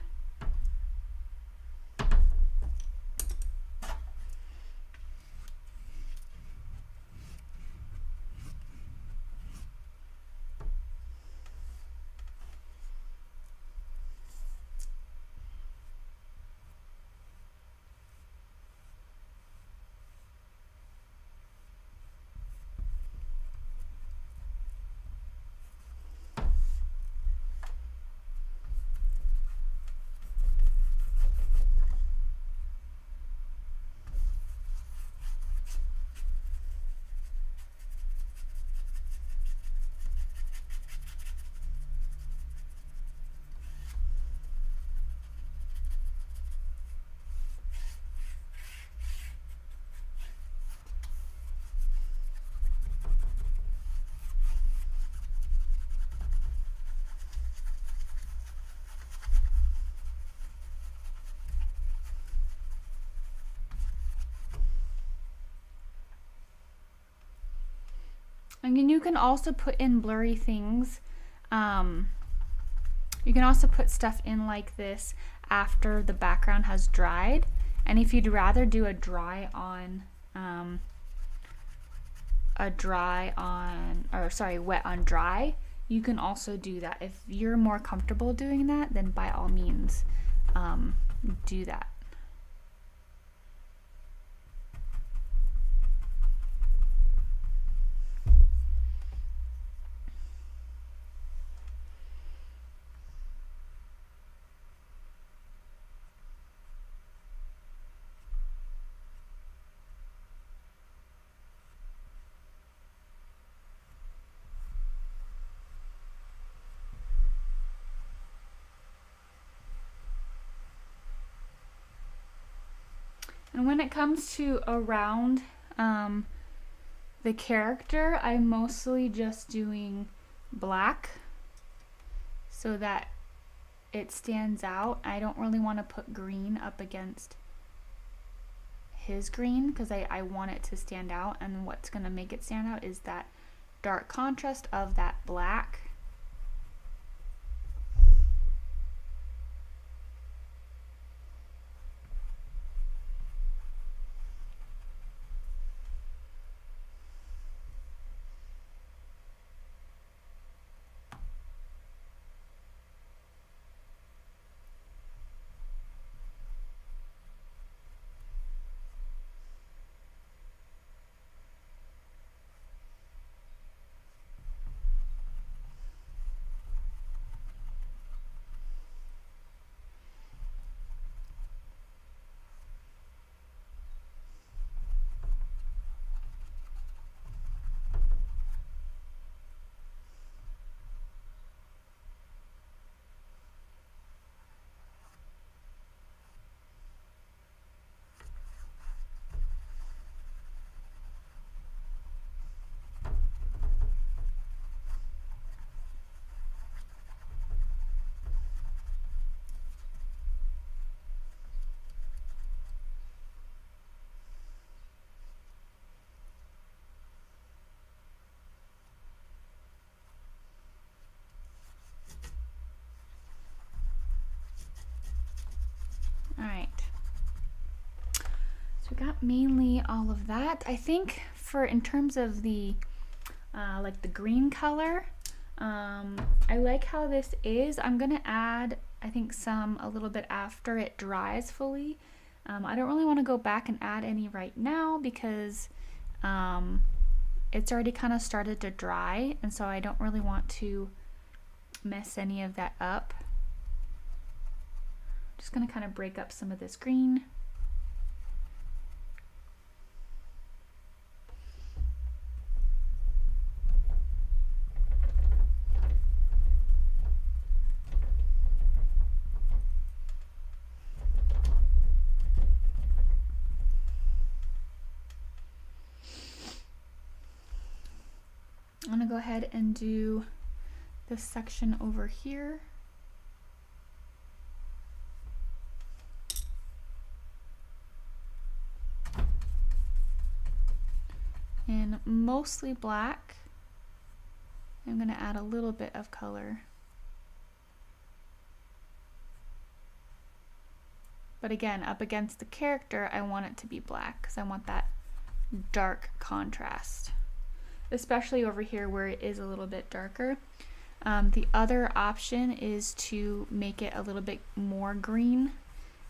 And you can also put in blurry things. You can also put stuff in like this after the background has dried. And if you'd rather do a wet on dry, you can also do that. If you're more comfortable doing that, then by all means, do that. And when it comes to around the character, I'm mostly just doing black so that it stands out. I don't really want to put green up against his green because I want it to stand out, and what's going to make it stand out is that dark contrast of that black. So we got mainly all of that. I think for in terms of the like the green color, I like how this is. I'm gonna add, I think, some a little bit after it dries fully. I don't really want to go back and add any right now because it's already kind of started to dry, and so I don't really want to mess any of that up. Just gonna kind of break up some of this green. I'm gonna go ahead and do this section over here. In mostly black. I'm gonna add a little bit of color. But again, up against the character, I want it to be black because I want that dark contrast, especially over here where it is a little bit darker. The other option is to make it a little bit more green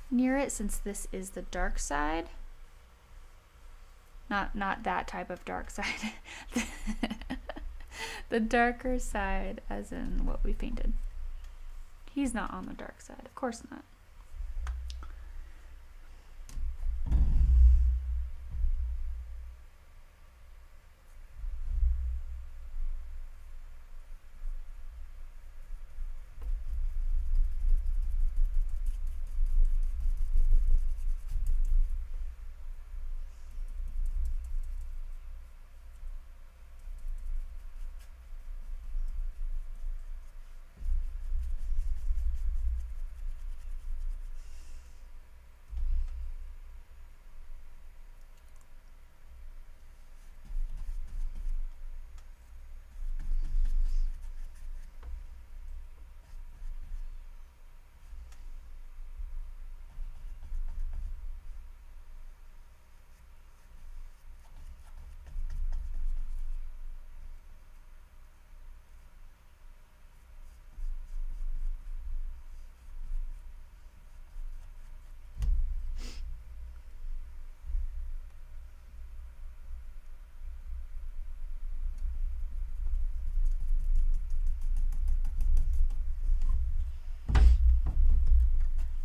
near it, since this is the dark side. Not that type of dark side. The darker side, as in what we painted. He's not on the dark side, of course not.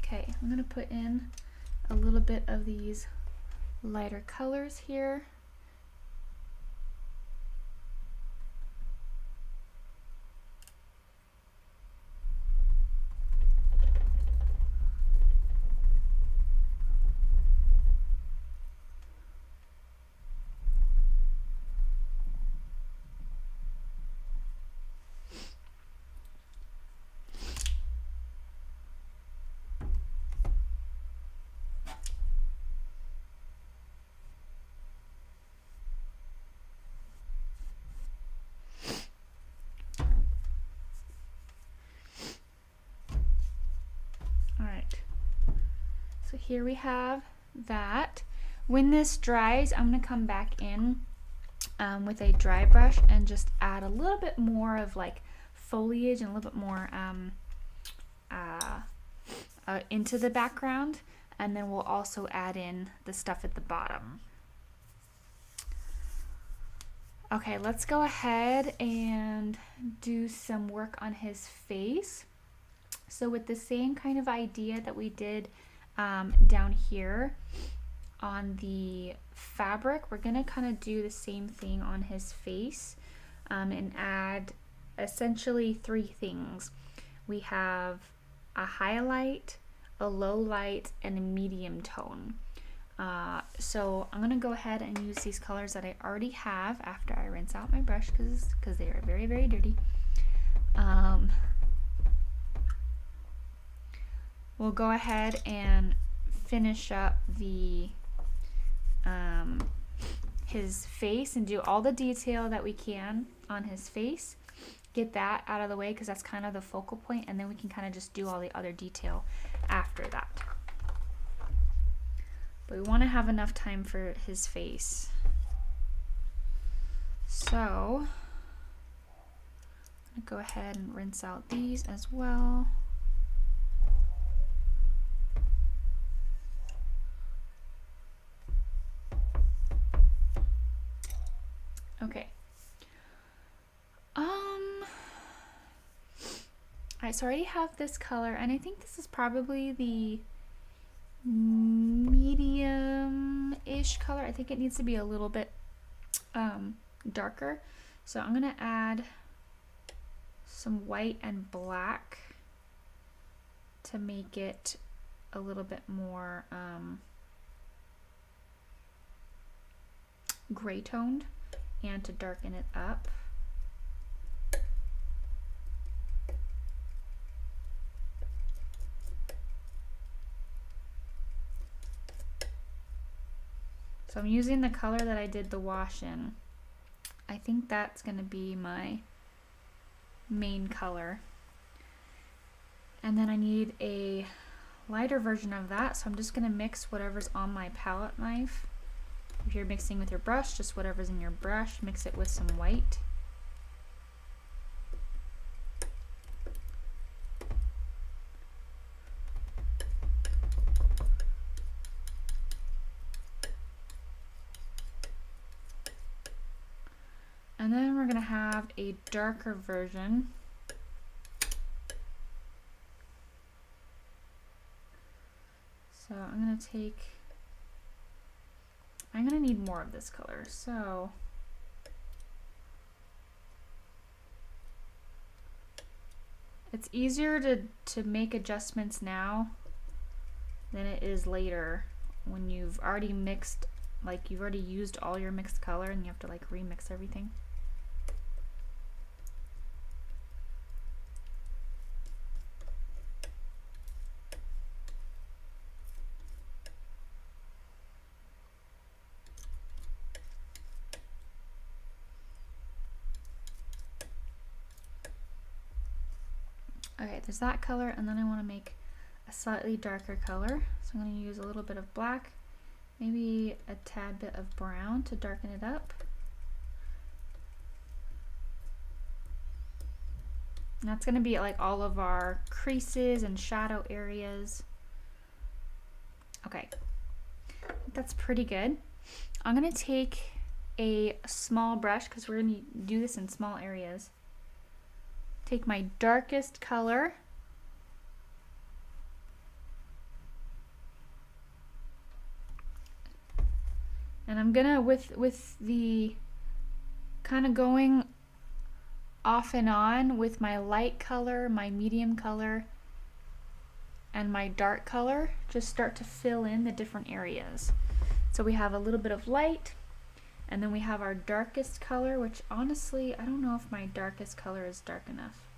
Okay, I'm gonna put in a little bit of these lighter colors here. So here we have that. When this dries, I'm going to come back in with a dry brush and just add a little bit more of like foliage and a little bit more into the background, and then we'll also add in the stuff at the bottom. Okay, let's go ahead and do some work on his face. So with the same kind of idea that we did down here on the fabric, we're gonna kind of do the same thing on his face and add essentially three things. We have a highlight, a low light, and a medium tone. So I'm gonna go ahead and use these colors that I already have after I rinse out my brush because they are very, very dirty. We'll go ahead and finish up the his face and do all the detail that we can on his face. Get that out of the way because that's kind of the focal point, and then we can kind of just do all the other detail after that. but we want to have enough time for his face. So I'm gonna go ahead and rinse out these as well. Okay. Alright, so I already have this color, and I think this is probably the medium-ish color. I think it needs to be a little bit darker. So I'm gonna add some white and black to make it a little bit more gray toned and to darken it up. So I'm using the color that I did the wash in. I think that's going to be my main color. And then I need a lighter version of that, so I'm just going to mix whatever's on my palette knife. If you're mixing with your brush, just whatever's in your brush, mix it with some white. And then we're going to have a darker version. So I'm going to need more of this color. So it's easier to make adjustments now than it is later when you've already mixed, like you've already used all your mixed color and you have to like remix everything. Okay, there's that color, and then I want to make a slightly darker color. So I'm going to use a little bit of black, maybe a tad bit of brown to darken it up. And that's going to be like all of our creases and shadow areas. Okay, that's pretty good. I'm going to take a small brush because we're going to do this in small areas. Take my darkest color and I'm gonna with the kind of going off and on with my light color, my medium color, and my dark color, just start to fill in the different areas. So we have a little bit of light, and then we have our darkest color, which honestly, I don't know if my darkest color is dark enough.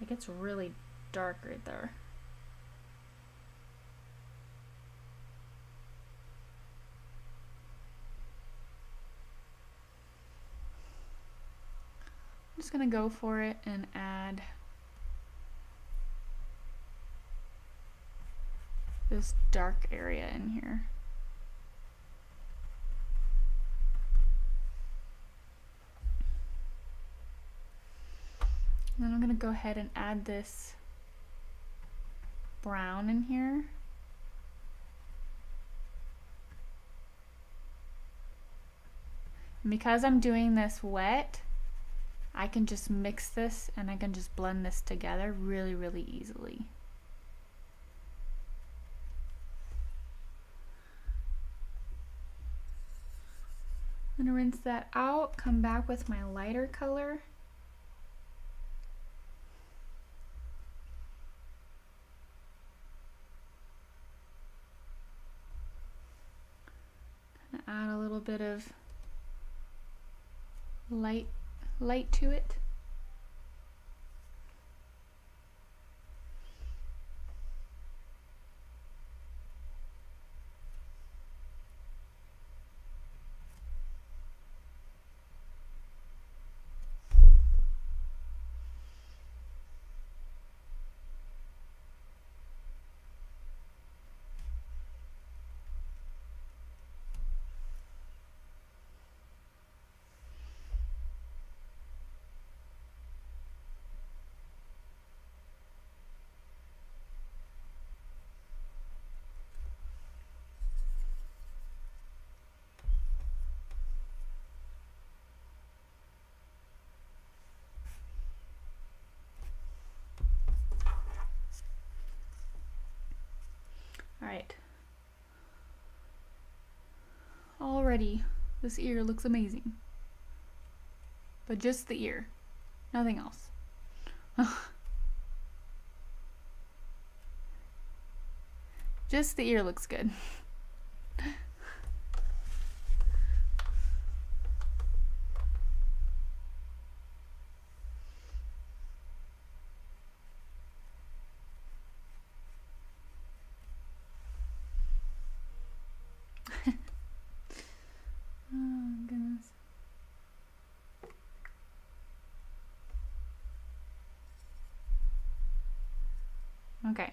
It gets really dark right there. I'm just gonna go for it and add this dark area in here. And then I'm gonna go ahead and add this brown in here. And because I'm doing this wet, I can just mix this and I can just blend this together really, really easily. I'm gonna rinse that out, come back with my lighter color. Add a little bit of light to it. Alright. Already, this ear looks amazing. But just the ear, nothing else. Just the ear looks good. Oh, goodness. Okay.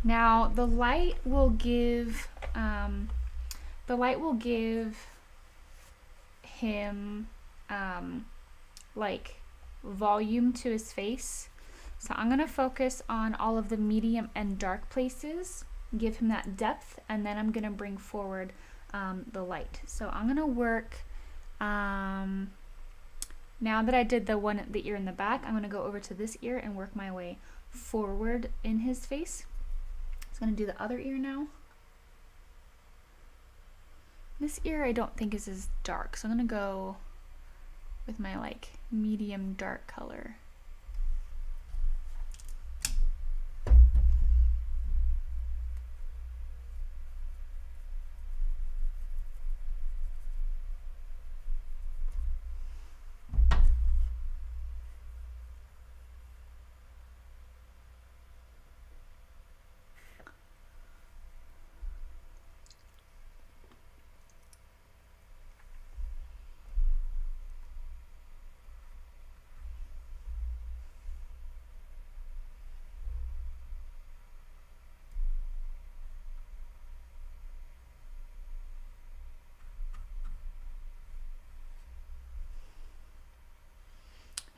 Now the light will give him like volume to his face. So I'm gonna focus on all of the medium and dark places, give him that depth, and then I'm gonna bring forward the light. So I'm gonna work now that I did the ear in the back, I'm gonna go over to this ear and work my way forward in his face. I'm gonna do the other ear now. This ear I don't think is as dark, so I'm gonna go with my like medium dark color.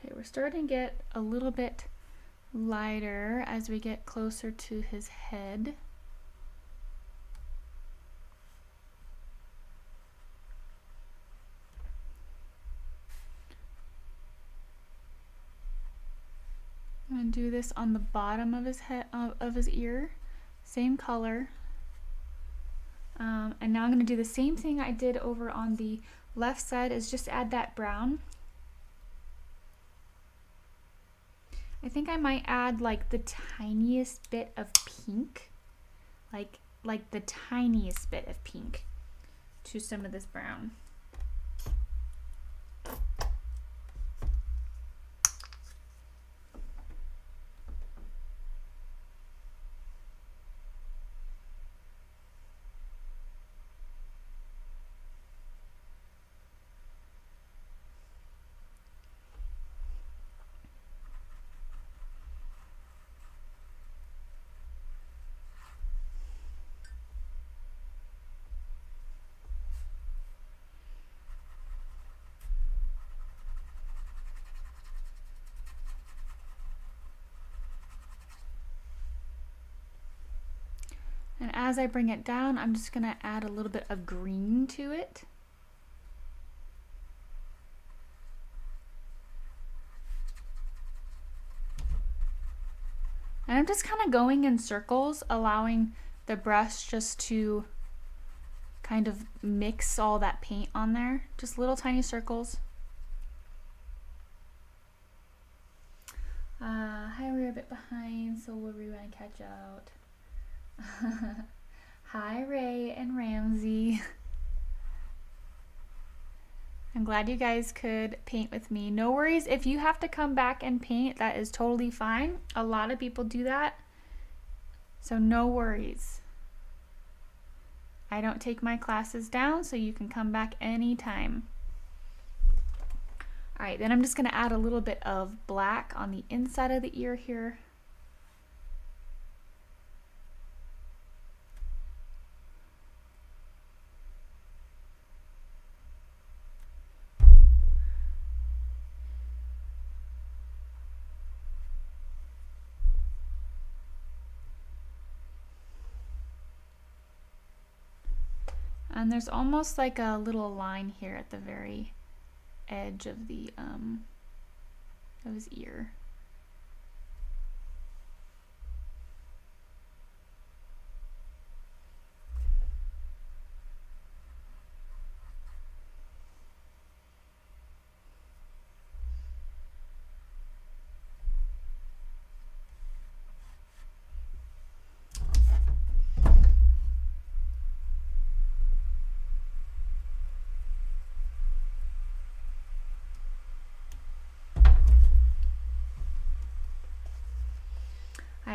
Okay, we're starting to get a little bit lighter as we get closer to his head. I'm going to do this on the bottom of his head, of his ear, same color. And now I'm going to do the same thing I did over on the left side, is just add that brown. I think I might add like the tiniest bit of pink, like the tiniest bit of pink to some of this brown. And as I bring it down, I'm just going to add a little bit of green to it. And I'm just kind of going in circles, allowing the brush just to kind of mix all that paint on there. Just little tiny circles. Hi, we're a bit behind, so we'll rewind, catch out. Hi, Ray and Ramsey. I'm glad you guys could paint with me. No worries if you have to come back and paint, that is totally fine. A lot of people do that, so no worries. I don't take my classes down, so you can come back anytime. All right, then I'm just gonna add a little bit of black on the inside of the ear here. And there's almost like a little line here at the very edge of the of his ear.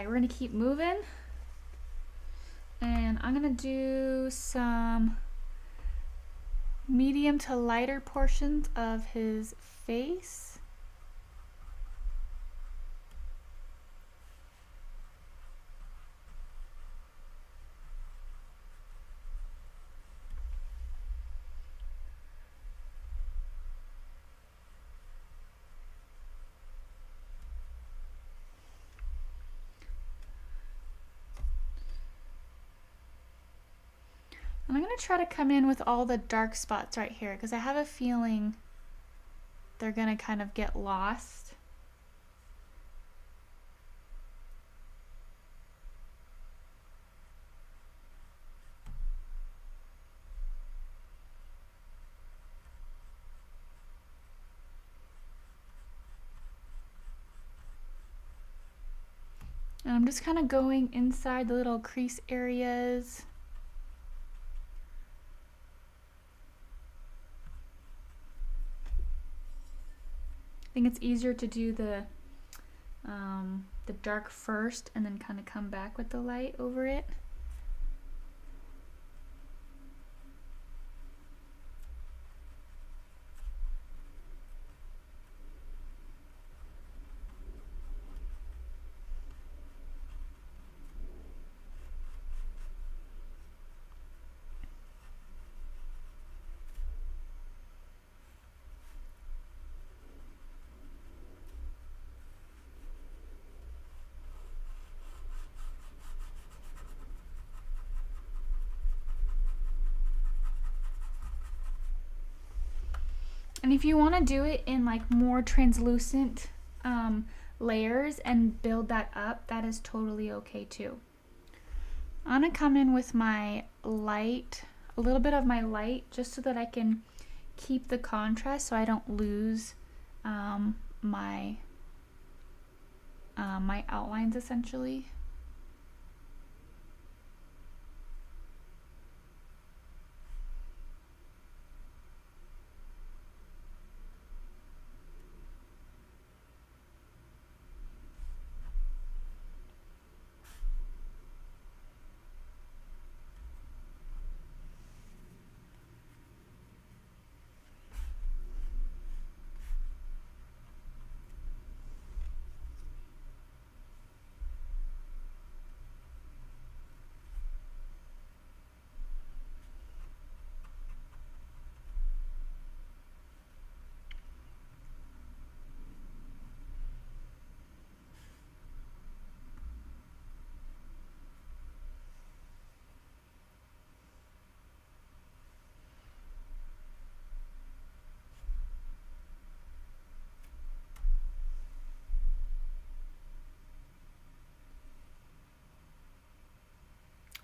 right, we're gonna keep moving. And I'm gonna do some medium to lighter portions of his face. And I'm going to try to come in with all the dark spots right here because I have a feeling they're going to kind of get lost. And I'm just kind of going inside the little crease areas. I think it's easier to do the dark first and then kind of come back with the light over it. And if you want to do it in like more translucent layers and build that up, that is totally okay too. I'm gonna come in with my light, a little bit of my light, just so that I can keep the contrast so I don't lose my outlines essentially.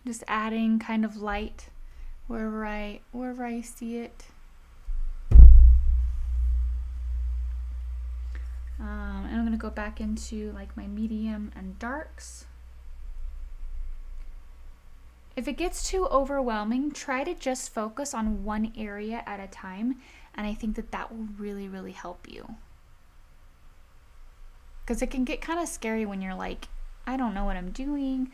Just adding kind of light wherever I see it. And I'm gonna go back into like my medium and darks. If it gets too overwhelming, try to just focus on one area at a time, and I think that will really, really help you. Because it can get kind of scary when you're like, I don't know what I'm doing.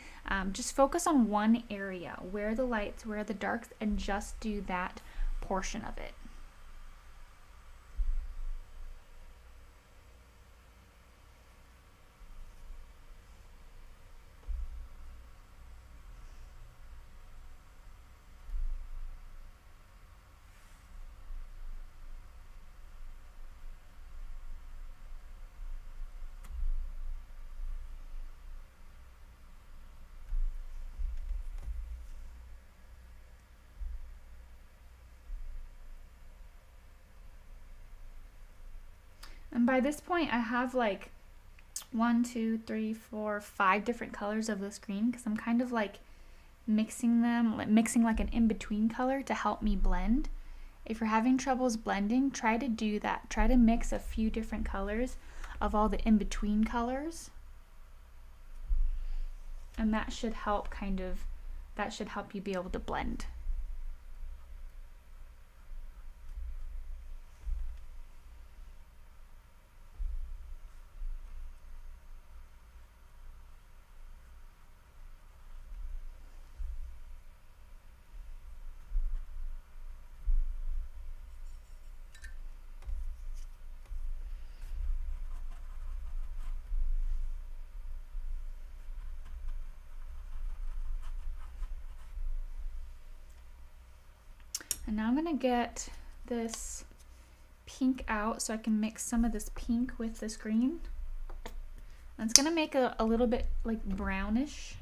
Just focus on one area. Where are the lights, where are the darks, and just do that portion of it. And by this point, I have like 1, 2, 3, 4, 5 different colors of this green because I'm kind of like mixing them, mixing like an in-between color to help me blend. If you're having troubles blending, try to do that. Try to mix a few different colors of all the in-between colors. And that should help you be able to blend. And now I'm gonna get this pink out so I can mix some of this pink with this green. And it's gonna make a little bit like brownish.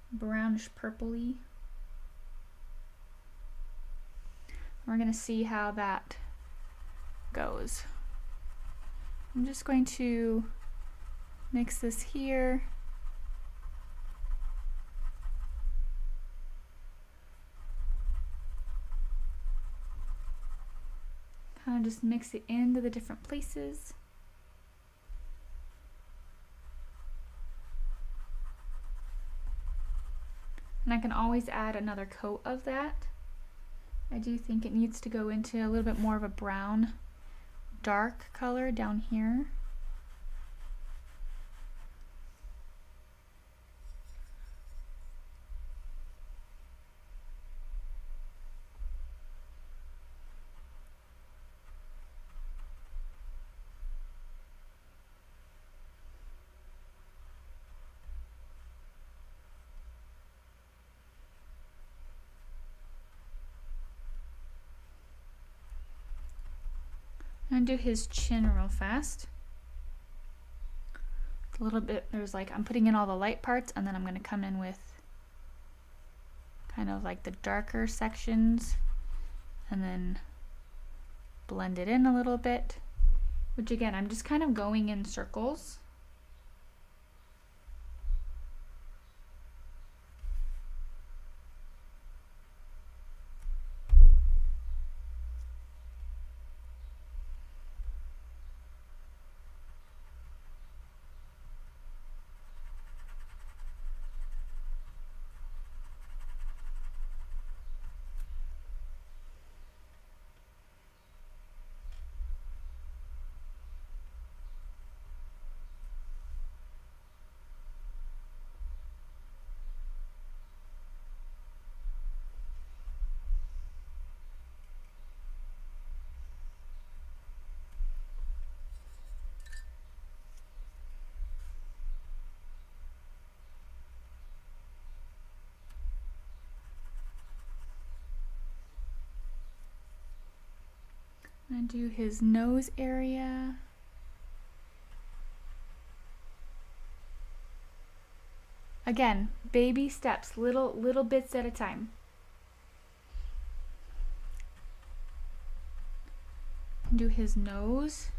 Brownish purpley. We're gonna see how that goes. I'm just going to mix this here. Kind of just mix it into the different places. And I can always add another coat of that. I do think it needs to go into a little bit more of a brown, dark color down here. I'm gonna do his chin real fast. A little bit, there's like, I'm putting in all the light parts and then I'm gonna come in with kind of like the darker sections and then blend it in a little bit, which again, I'm just kind of going in circles. I'm gonna do his nose area. Again, baby steps, little bits at a time. Do his nose,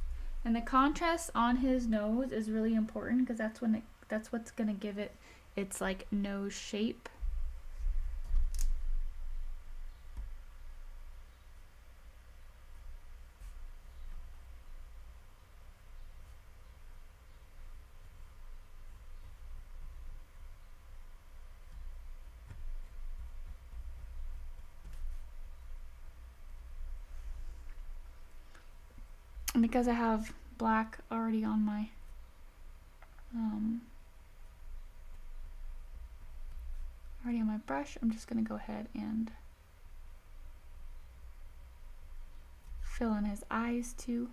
and the contrast on his nose is really important because that's what's gonna give it its like nose shape. And because I have black already on my brush, I'm just gonna go ahead and fill in his eyes too.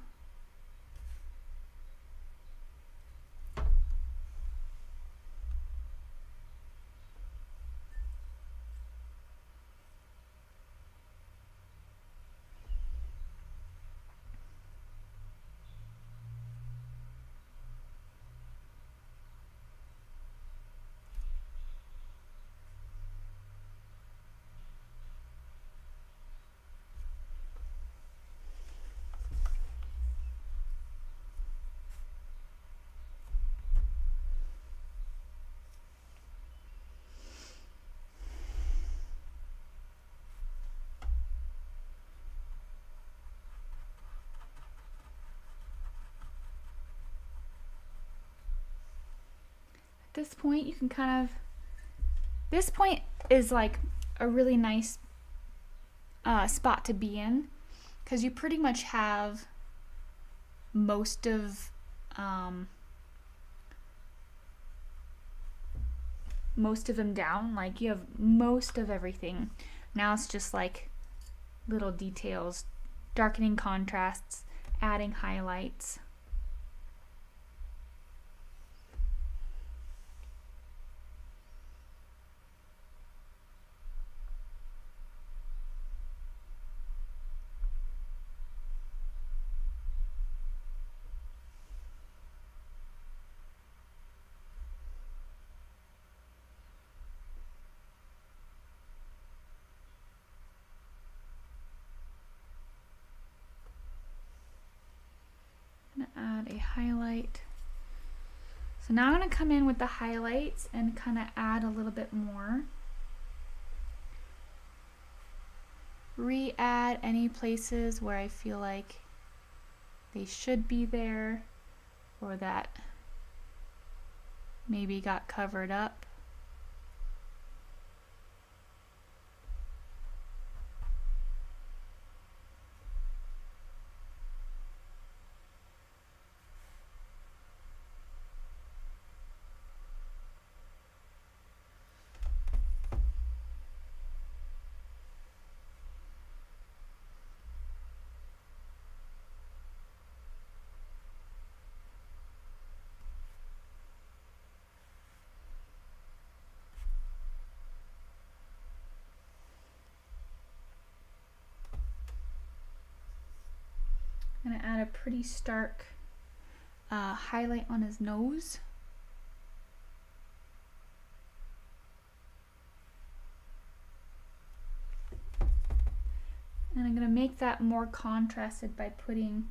This point you can kind of, this point is like a really nice spot to be in because you pretty much have most of them down. Like you have most of everything. Now it's just like little details, darkening contrasts, adding highlights. highlight. So now I'm going to come in with the highlights and kind of add a little bit more. Re-add any places where I feel like they should be there or that maybe got covered up. I'm going to add a pretty stark highlight on his nose. And I'm going to make that more contrasted by putting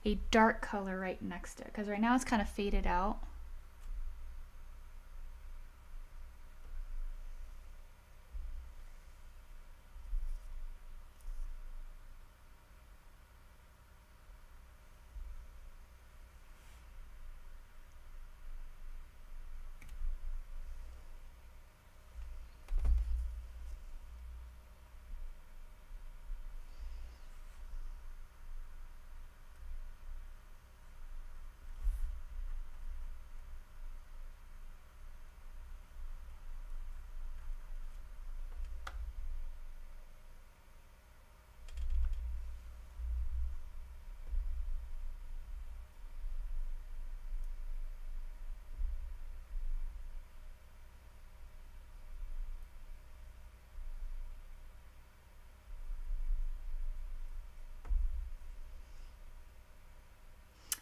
a dark color right next to it, because right now it's kind of faded out.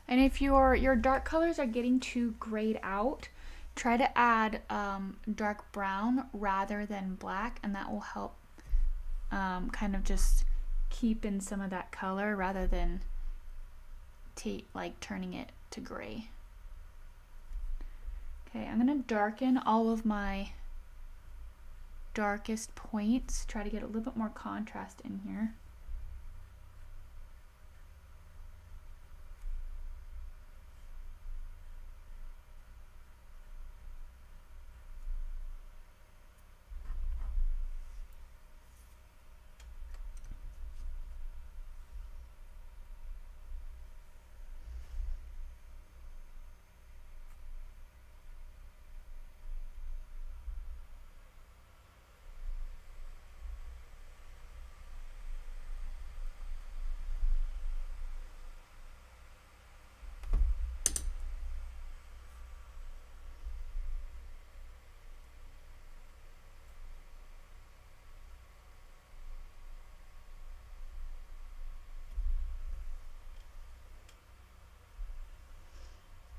And if your dark colors are getting too grayed out, try to add dark brown rather than black, and that will help kind of just keep in some of that color rather than like turning it to gray. Okay, I'm gonna darken all of my darkest points, try to get a little bit more contrast in here.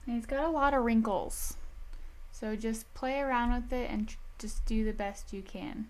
And he's got a lot of wrinkles, so just play around with it and just do the best you can.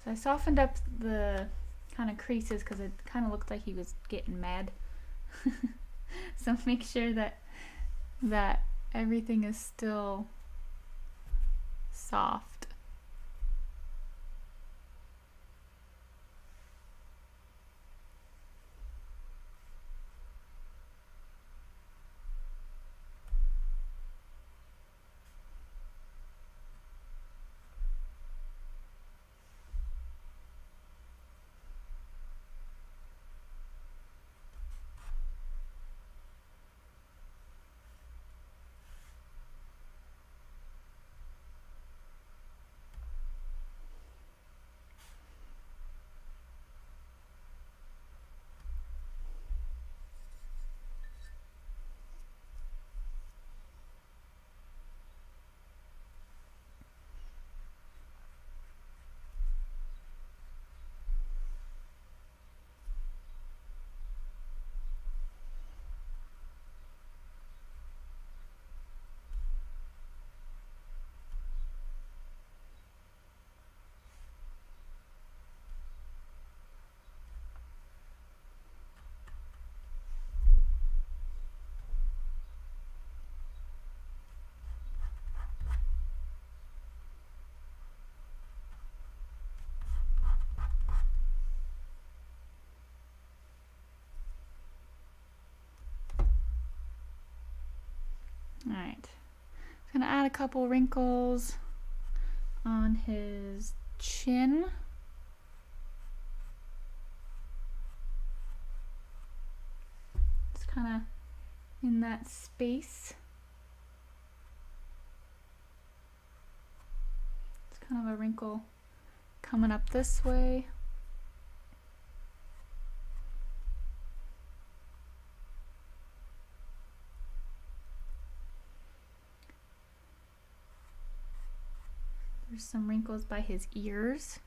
So I softened up the kind of creases because it kind of looked like he was getting mad. So make sure that everything is still soft. All right, I'm gonna add a couple wrinkles on his chin. It's kind of in that space. It's kind of a wrinkle coming up this way. There's some wrinkles by his ears.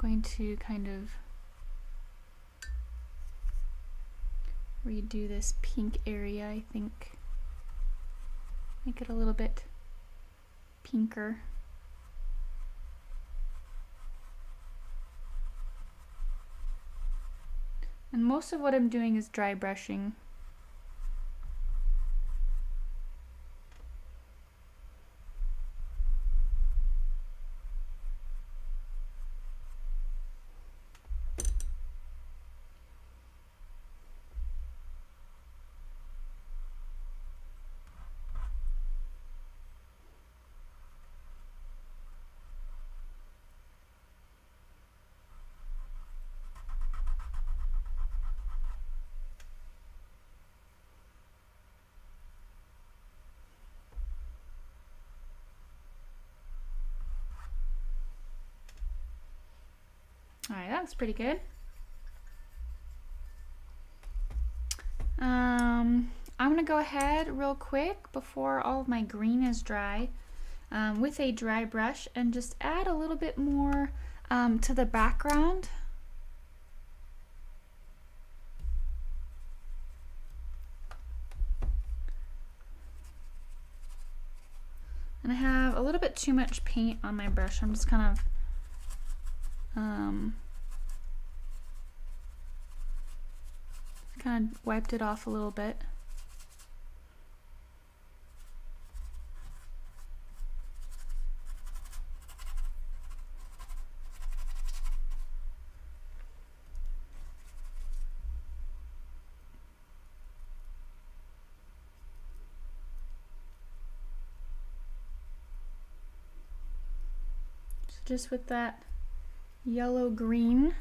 Going to kind of redo this pink area, I think. Make it a little bit pinker. And most of what I'm doing is dry brushing. All right, that looks pretty good. I'm gonna go ahead real quick before all of my green is dry with a dry brush and just add a little bit more to the background. And I have a little bit too much paint on my brush. I'm just kind of wiped it off a little bit. So just with that yellow green.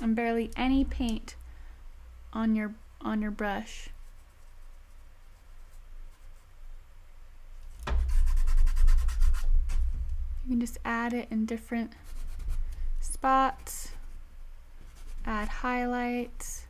And barely any paint on your brush. You can just add it in different spots, add highlights.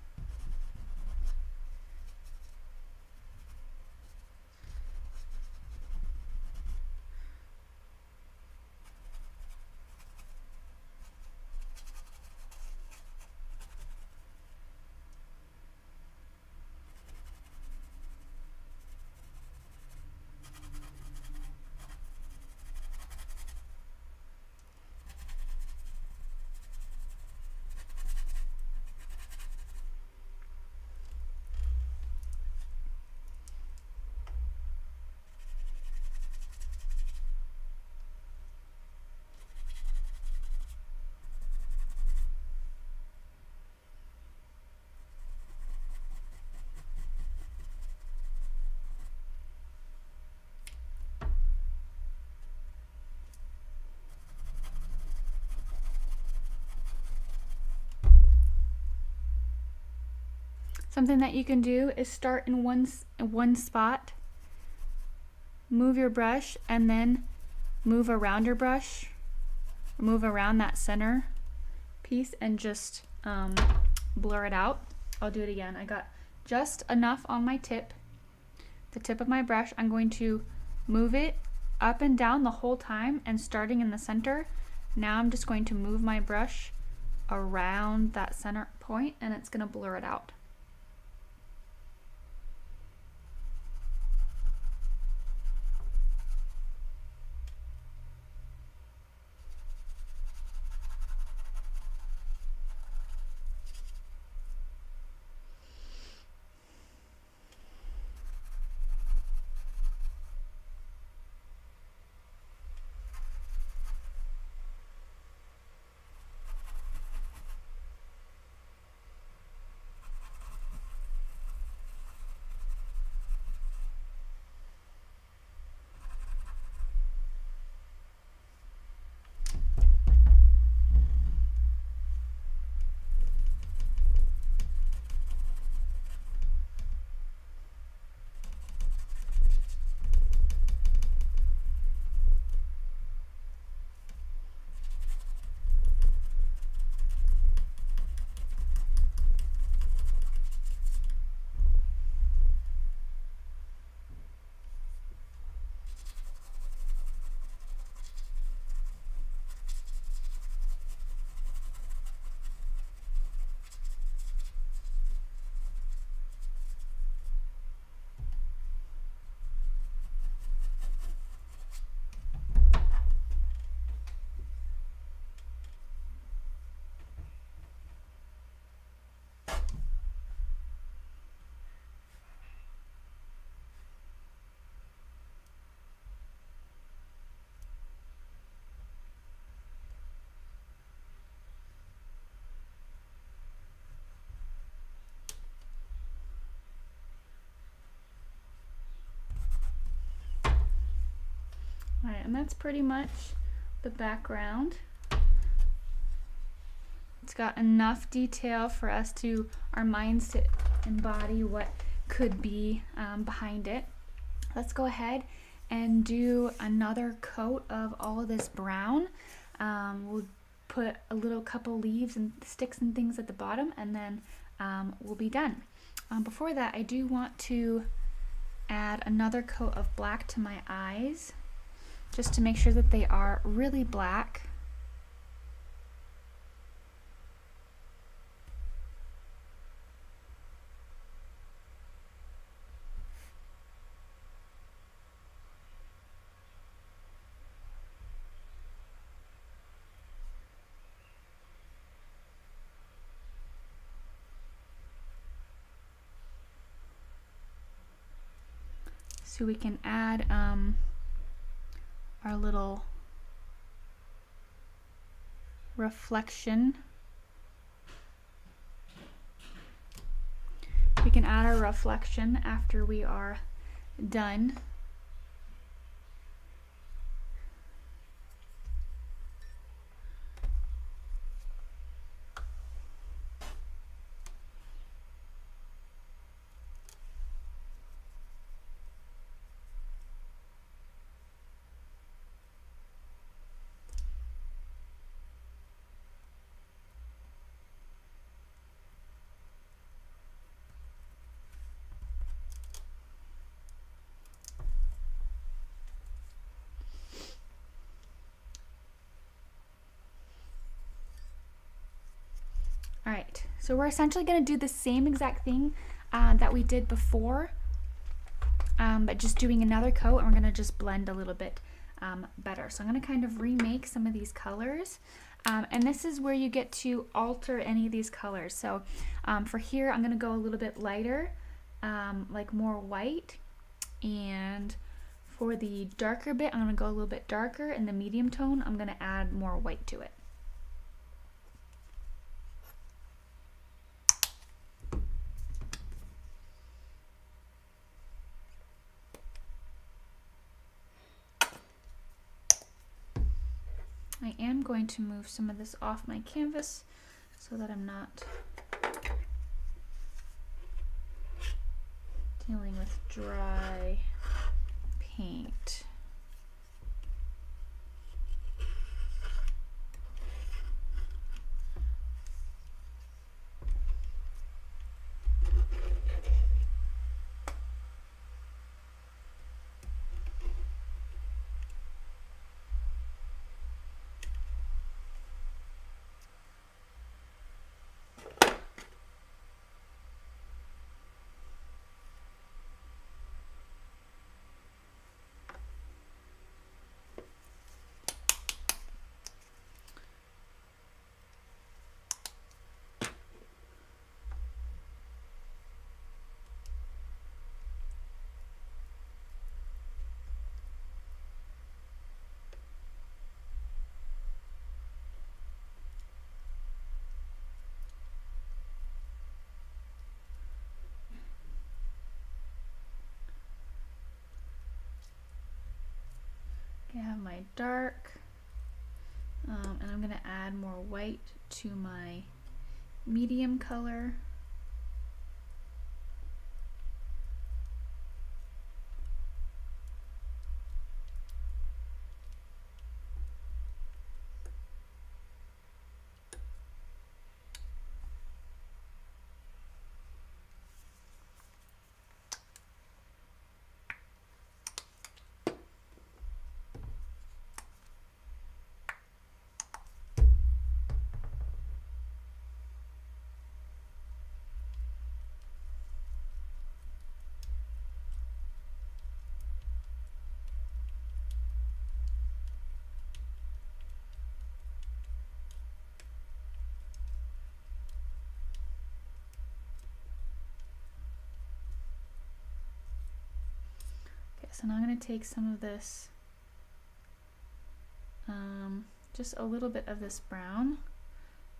Something that you can do is start in one spot, move your brush, and then move around your brush, move around that center piece, and just blur it out. I'll do it again. I got just enough on my tip, the tip of my brush. I'm going to move it up and down the whole time, and starting in the center, now I'm just going to move my brush around that center point, and it's going to blur it out. Alright, and that's pretty much the background. It's got enough detail for us to, our minds to embody what could be behind it. Let's go ahead and do another coat of all of this brown. We'll put a little couple leaves and sticks and things at the bottom, and then we'll be done. Before that, I do want to add another coat of black to my eyes, just to make sure that they are really black. So we can add our little reflection. We can add our reflection after we are done. So we're essentially going to do the same exact thing that we did before, but just doing another coat, and we're going to just blend a little bit better. So I'm going to kind of remake some of these colors. And this is where you get to alter any of these colors. So for here, I'm going to go a little bit lighter, like more white. And for the darker bit, I'm going to go a little bit darker. And the medium tone, I'm going to add more white to it. I am going to move some of this off my canvas so that I'm not dealing with dry paint. I have my dark, and I'm going to add more white to my medium color. So now I'm going to take some of this, just a little bit of this brown.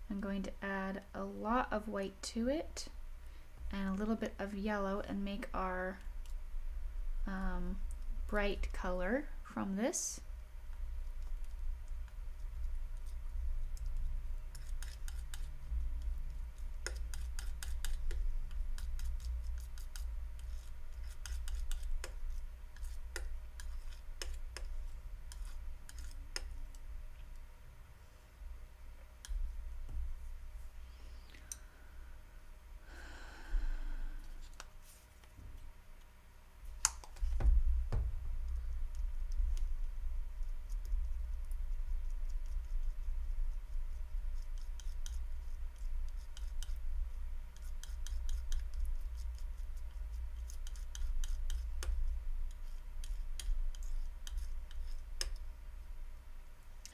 I'm going to add a lot of white to it and a little bit of yellow and make our bright color from this.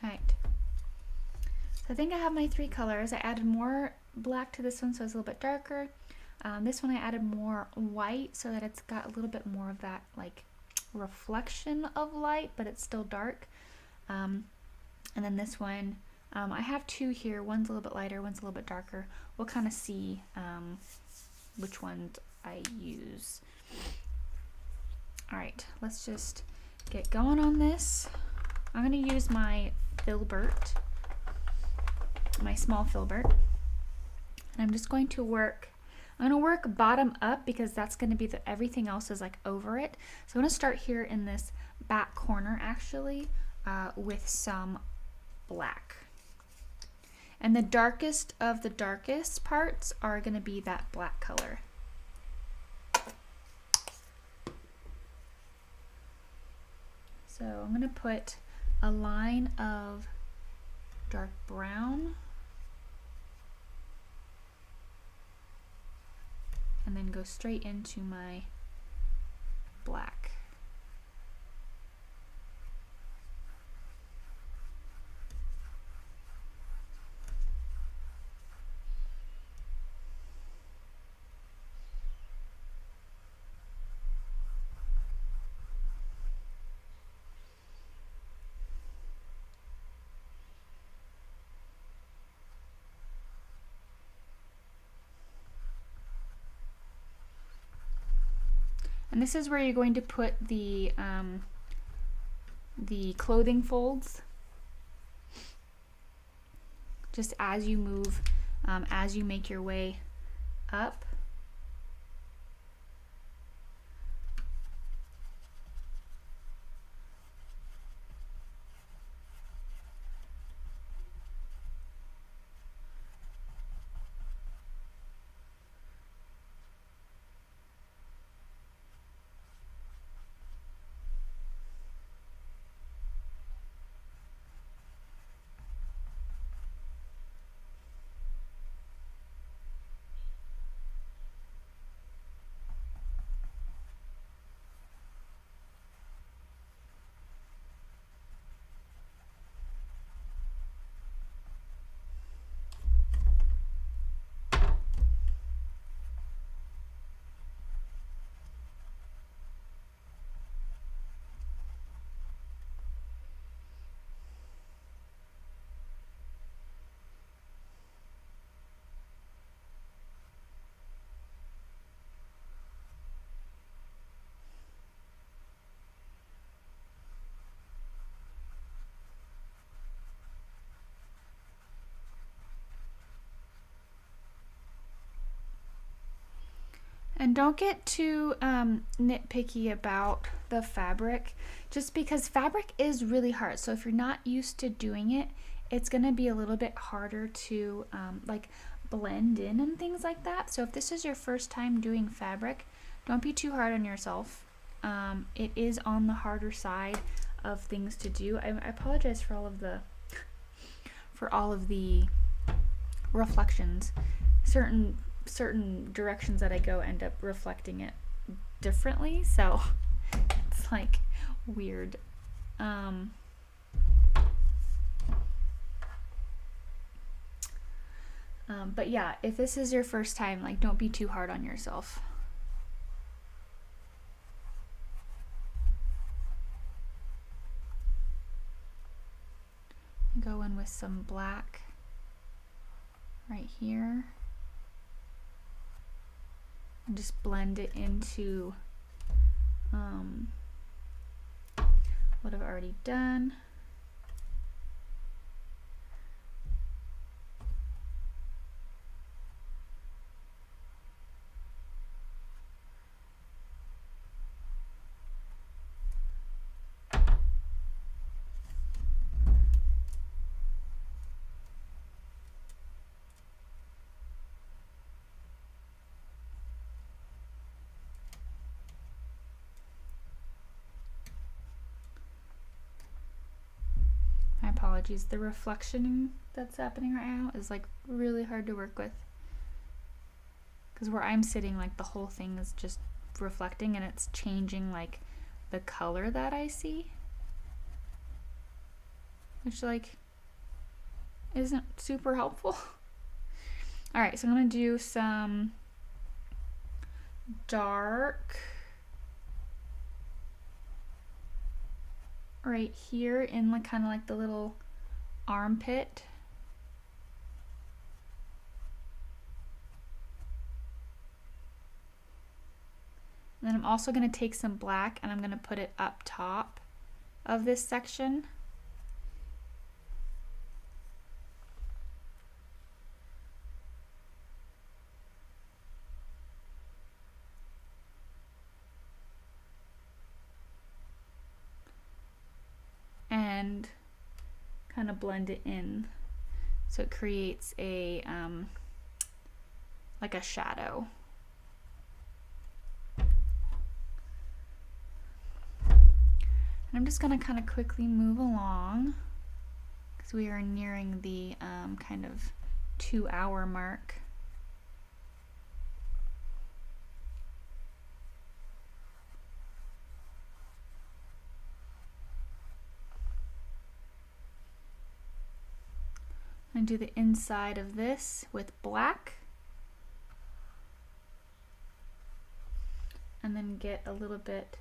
Alright, so I think I have my three colors. I added more black to this one so it's a little bit darker. This one I added more white so that it's got a little bit more of that like reflection of light, but it's still dark. And then this one, I have two here. One's a little bit lighter, one's a little bit darker. We'll kind of see which ones I use. Alright, let's just get going on this. I'm going to use my filbert, my small filbert, and I'm just going to work, I'm going to work bottom up because that's going to be the, everything else is like over it. So I'm going to start here in this back corner actually with some black. And the darkest of the darkest parts are going to be that black color. So I'm going to put a line of dark brown and then go straight into my black. And this is where you're going to put the clothing folds, just as you move, as you make your way up. And don't get too nitpicky about the fabric, just because fabric is really hard. So if you're not used to doing it, it's gonna be a little bit harder to like blend in and things like that. So if this is your first time doing fabric, don't be too hard on yourself. It is on the harder side of things to do. I apologize for all of the reflections. Certain directions that I go end up reflecting it differently, so it's like weird. But yeah, if this is your first time, like, don't be too hard on yourself. Go in with some black right here. And just blend it into what I've already done. Apologies, the reflection that's happening right now is like really hard to work with, because where I'm sitting, like, the whole thing is just reflecting and it's changing like the color that I see, which like isn't super helpful. All right, so I'm gonna do some dark right here in like kind of like the little armpit. And then I'm also going to take some black and I'm going to put it up top of this section. And kind of blend it in so it creates a like a shadow. And I'm just going to kind of quickly move along because we are nearing the kind of 2-hour mark. I'm going to do the inside of this with black. And then get a little bit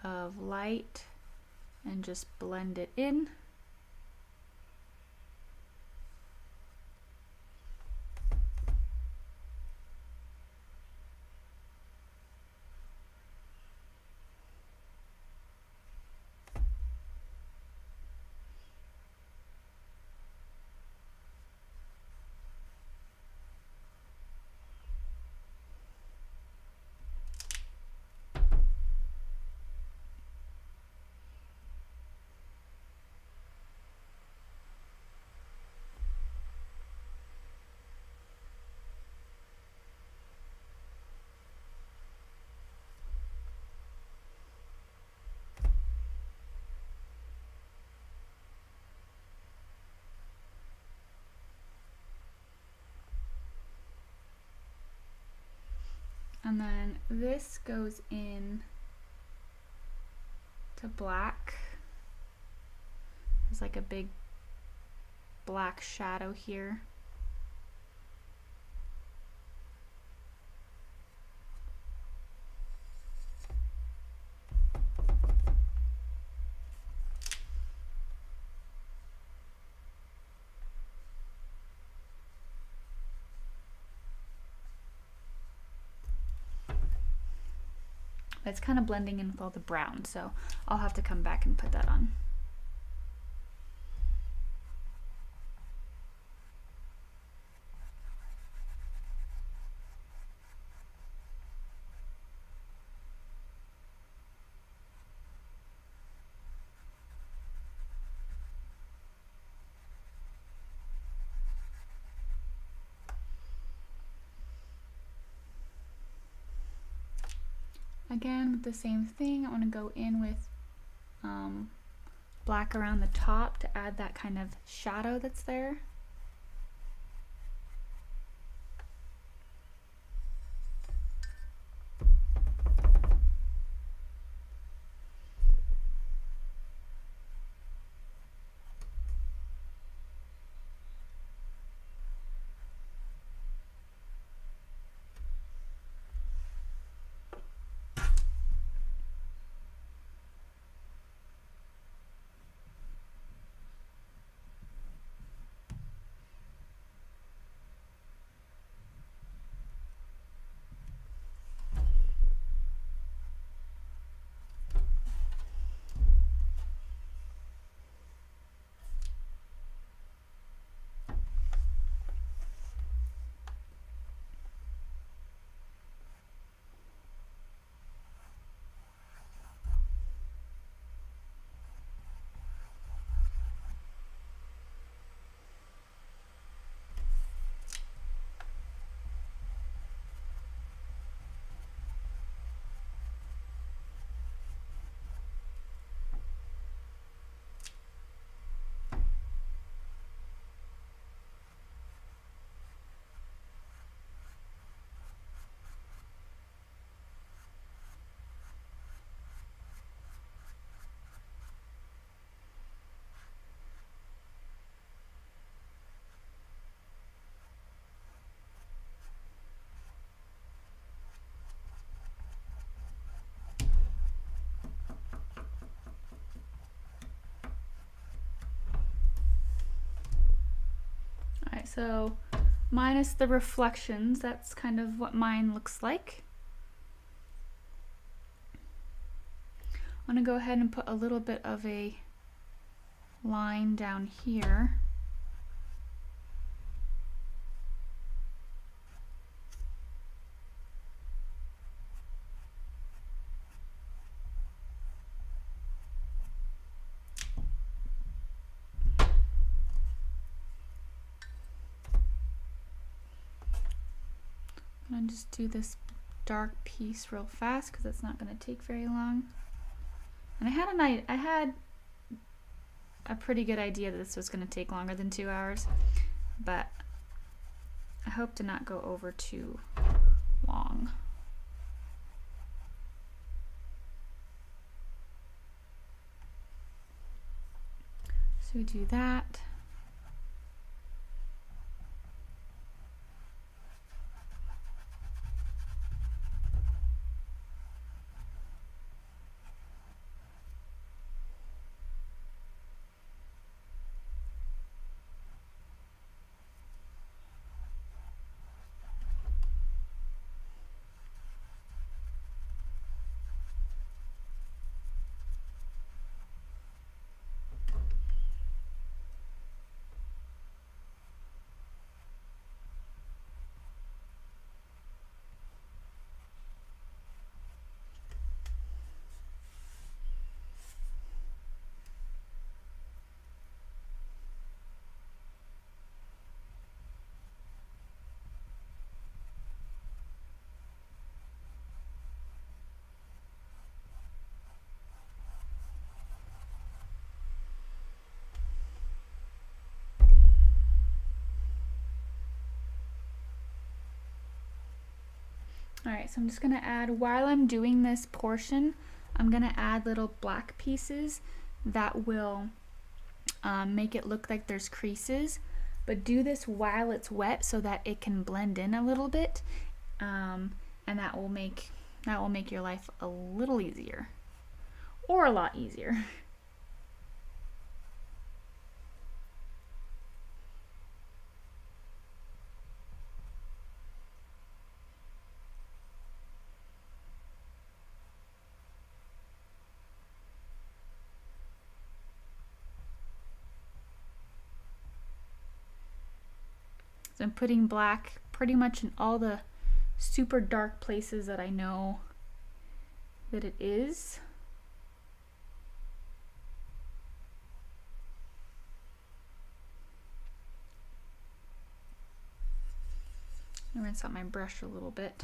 of light and just blend it in. And then this goes in to black. There's like a big black shadow here. It's kind of blending in with all the brown, so I'll have to come back and put that on. Again, with the same thing, I want to go in with black around the top to add that kind of shadow that's there. So minus the reflections, that's kind of what mine looks like. I'm going to go ahead and put a little bit of a line down here. I'm going to just do this dark piece real fast because it's not going to take very long. And I had a pretty good idea that this was going to take longer than 2 hours, but I hope to not go over too long. So we do that. Alright, so I'm just going to add, while I'm doing this portion, I'm going to add little black pieces that will make it look like there's creases. But do this while it's wet so that it can blend in a little bit, and that will make your life a little easier, or a lot easier. So I'm putting black pretty much in all the super dark places that I know that it is. I'm gonna rinse out my brush a little bit.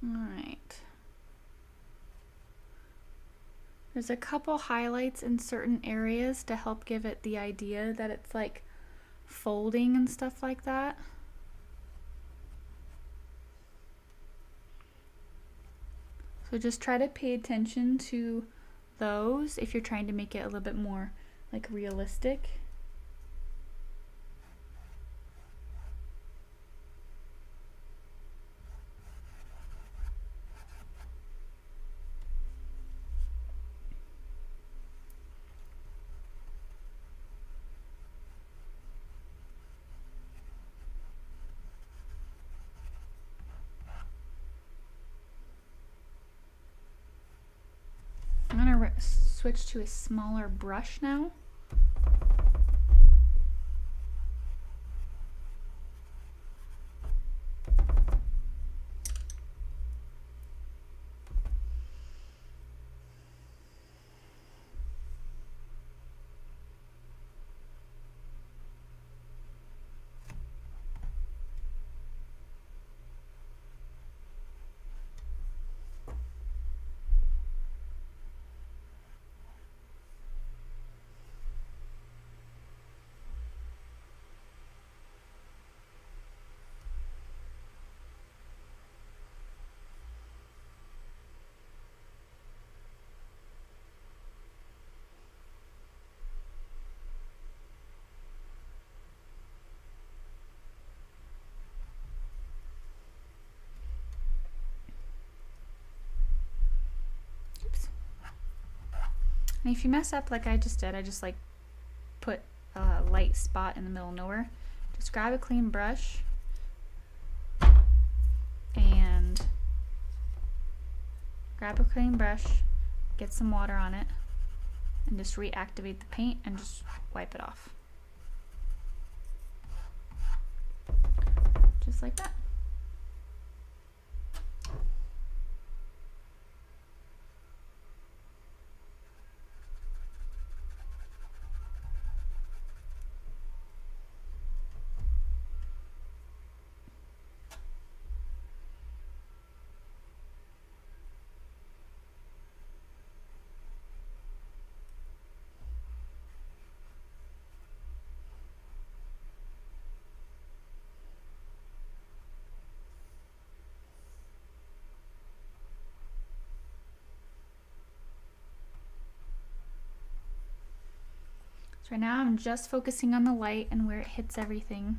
Alright. There's a couple highlights in certain areas to help give it the idea that it's like folding and stuff like that. So just try to pay attention to those if you're trying to make it a little bit more like realistic. I'm going to switch to a smaller brush now. And if you mess up like I just did, I just like put a light spot in the middle of nowhere. Just grab a clean brush and get some water on it, and just reactivate the paint and just wipe it off. Just like that. So right now I'm just focusing on the light and where it hits everything.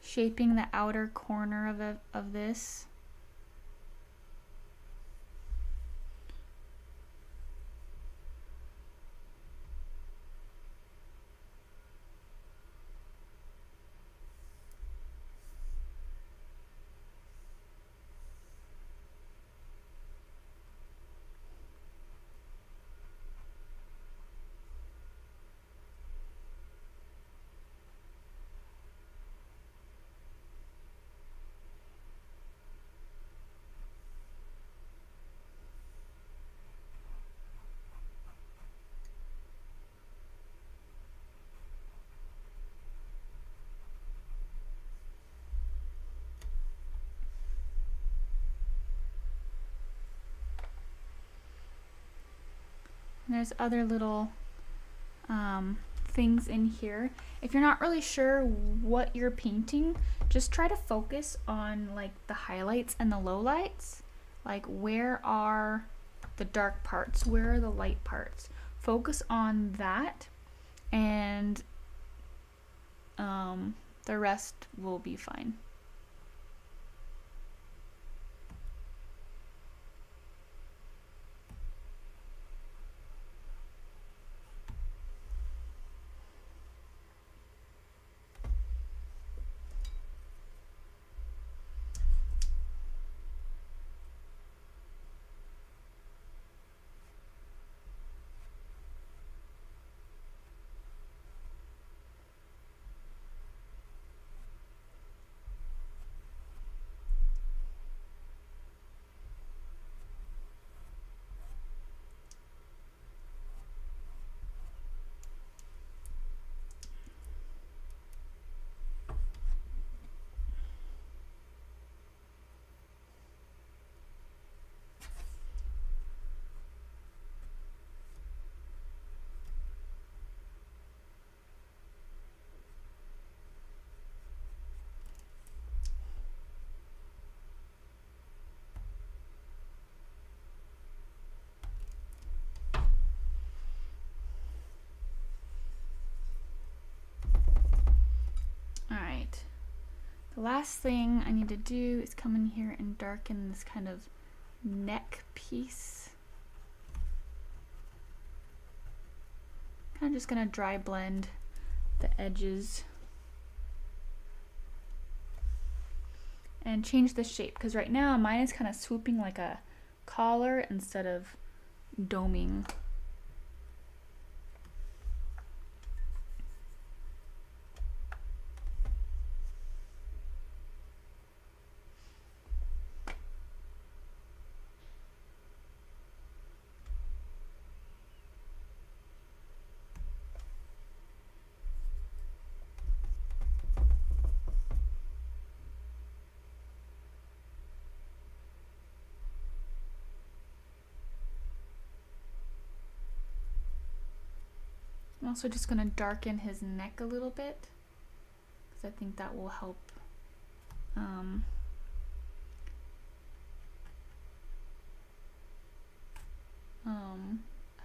Shaping the outer corner of this. And there's other little things in here. If you're not really sure what you're painting, just try to focus on like the highlights and the lowlights. Like, where are the dark parts? Where are the light parts? Focus on that, and the rest will be fine. Alright, the last thing I need to do is come in here and darken this kind of neck piece. I'm just gonna dry blend the edges and change the shape, because right now mine is kind of swooping like a collar instead of doming. I'm also just going to darken his neck a little bit, because I think that will help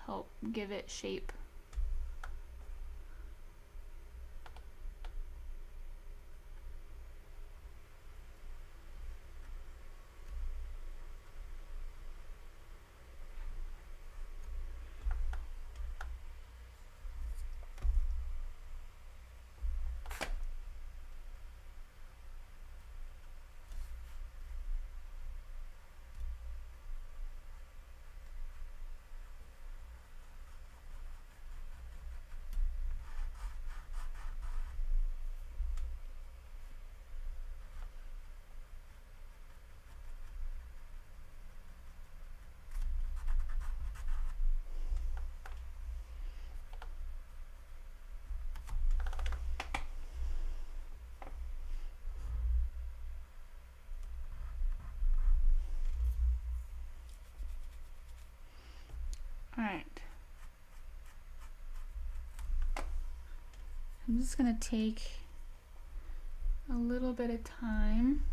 help give it shape. All right. I'm just gonna take a little bit of time.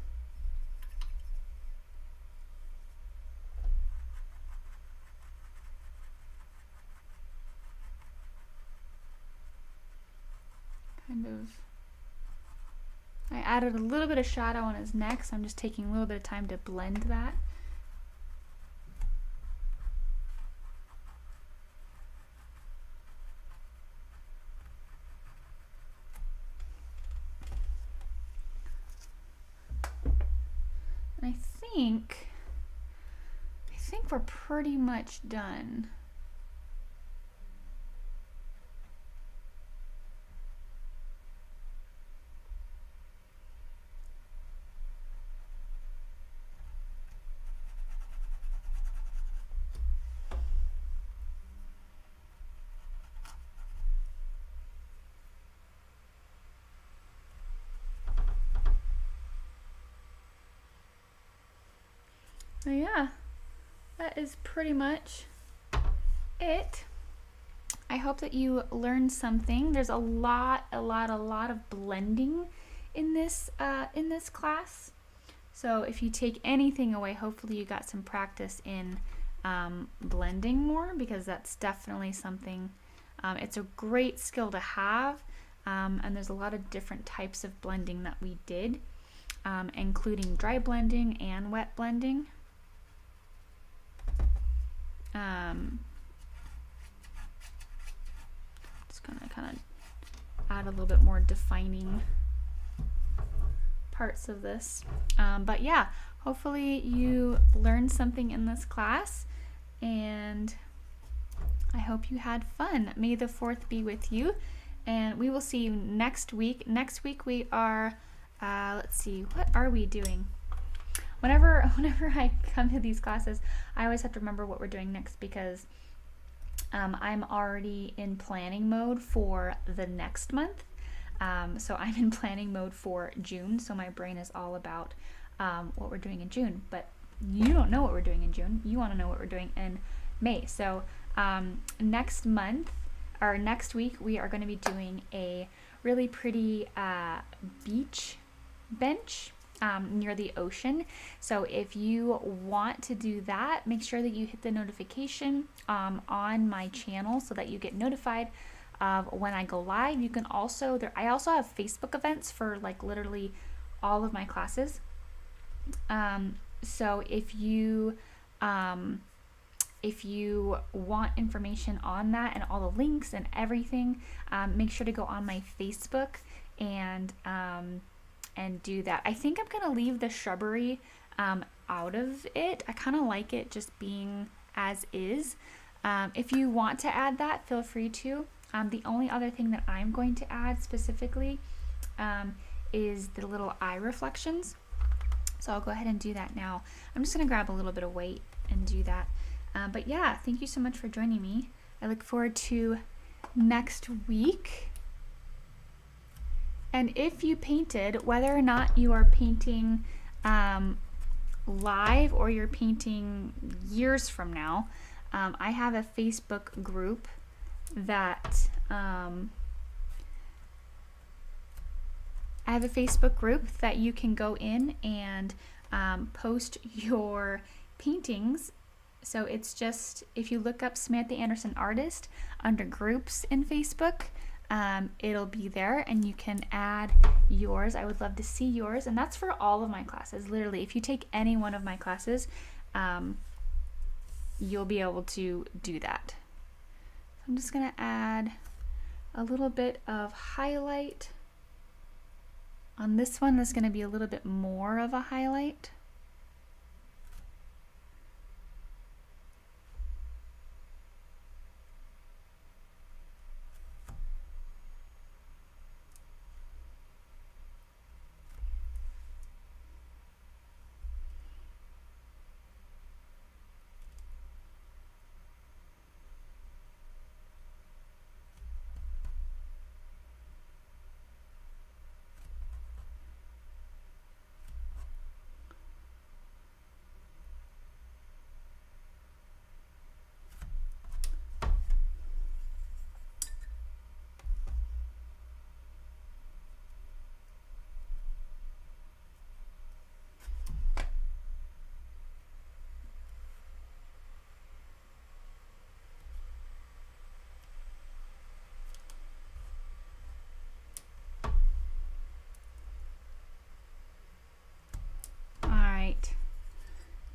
I added a little bit of shadow on his neck, so I'm just taking a little bit of time to blend that. And I think we're pretty much done. So yeah, that is pretty much it. I hope that you learned something. There's a lot of blending in this class. So if you take anything away, hopefully you got some practice in blending more, because that's definitely something. It's a great skill to have, and there's a lot of different types of blending that we did, including dry blending and wet blending. Just gonna kind of add a little bit more defining parts of this. But yeah, hopefully you learned something in this class, and I hope you had fun. May the 4th be with you, and we will see you next week. Next week we are, let's see, what are we doing? Whenever I come to these classes, I always have to remember what we're doing next, because I'm already in planning mode for the next month. So I'm in planning mode for June, so my brain is all about what we're doing in June. But you don't know what we're doing in June. You want to know what we're doing in May. So next month, or next week, we are going to be doing a really pretty beach bench near the ocean. So if you want to do that, make sure that you hit the notification on my channel so that you get notified of when I go live. You can also, I also have Facebook events for like literally all of my classes. So if you want information on that and all the links and everything, make sure to go on my Facebook and do that. I think I'm gonna leave the shrubbery out of it. I kind of like it just being as is. If you want to add that, feel free to. The only other thing that I'm going to add specifically is the little eye reflections. So I'll go ahead and do that now. I'm just gonna grab a little bit of weight and do that. But yeah, thank you so much for joining me. I look forward to next week. And if you painted, whether or not you are painting live or you're painting years from now, I have a Facebook group that you can go in and post your paintings. So it's just, if you look up Samantha Anderson Artist under groups in Facebook, it'll be there and you can add yours. I would love to see yours, and that's for all of my classes. Literally, if you take any one of my classes, you'll be able to do that. So I'm just gonna add a little bit of highlight. On this one, there's gonna be a little bit more of a highlight.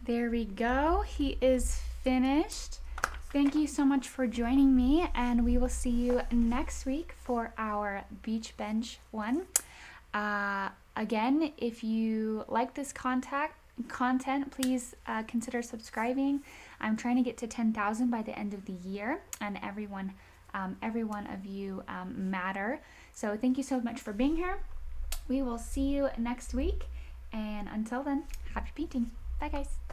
There we go. He is finished. Thank you so much for joining me, and we will see you next week for our beach bench one. Again, if you like this content, please consider subscribing. I'm trying to get to 10,000 by the end of the year, and every one of you matter. So thank you so much for being here. We will see you next week, and until then, happy painting. Bye guys.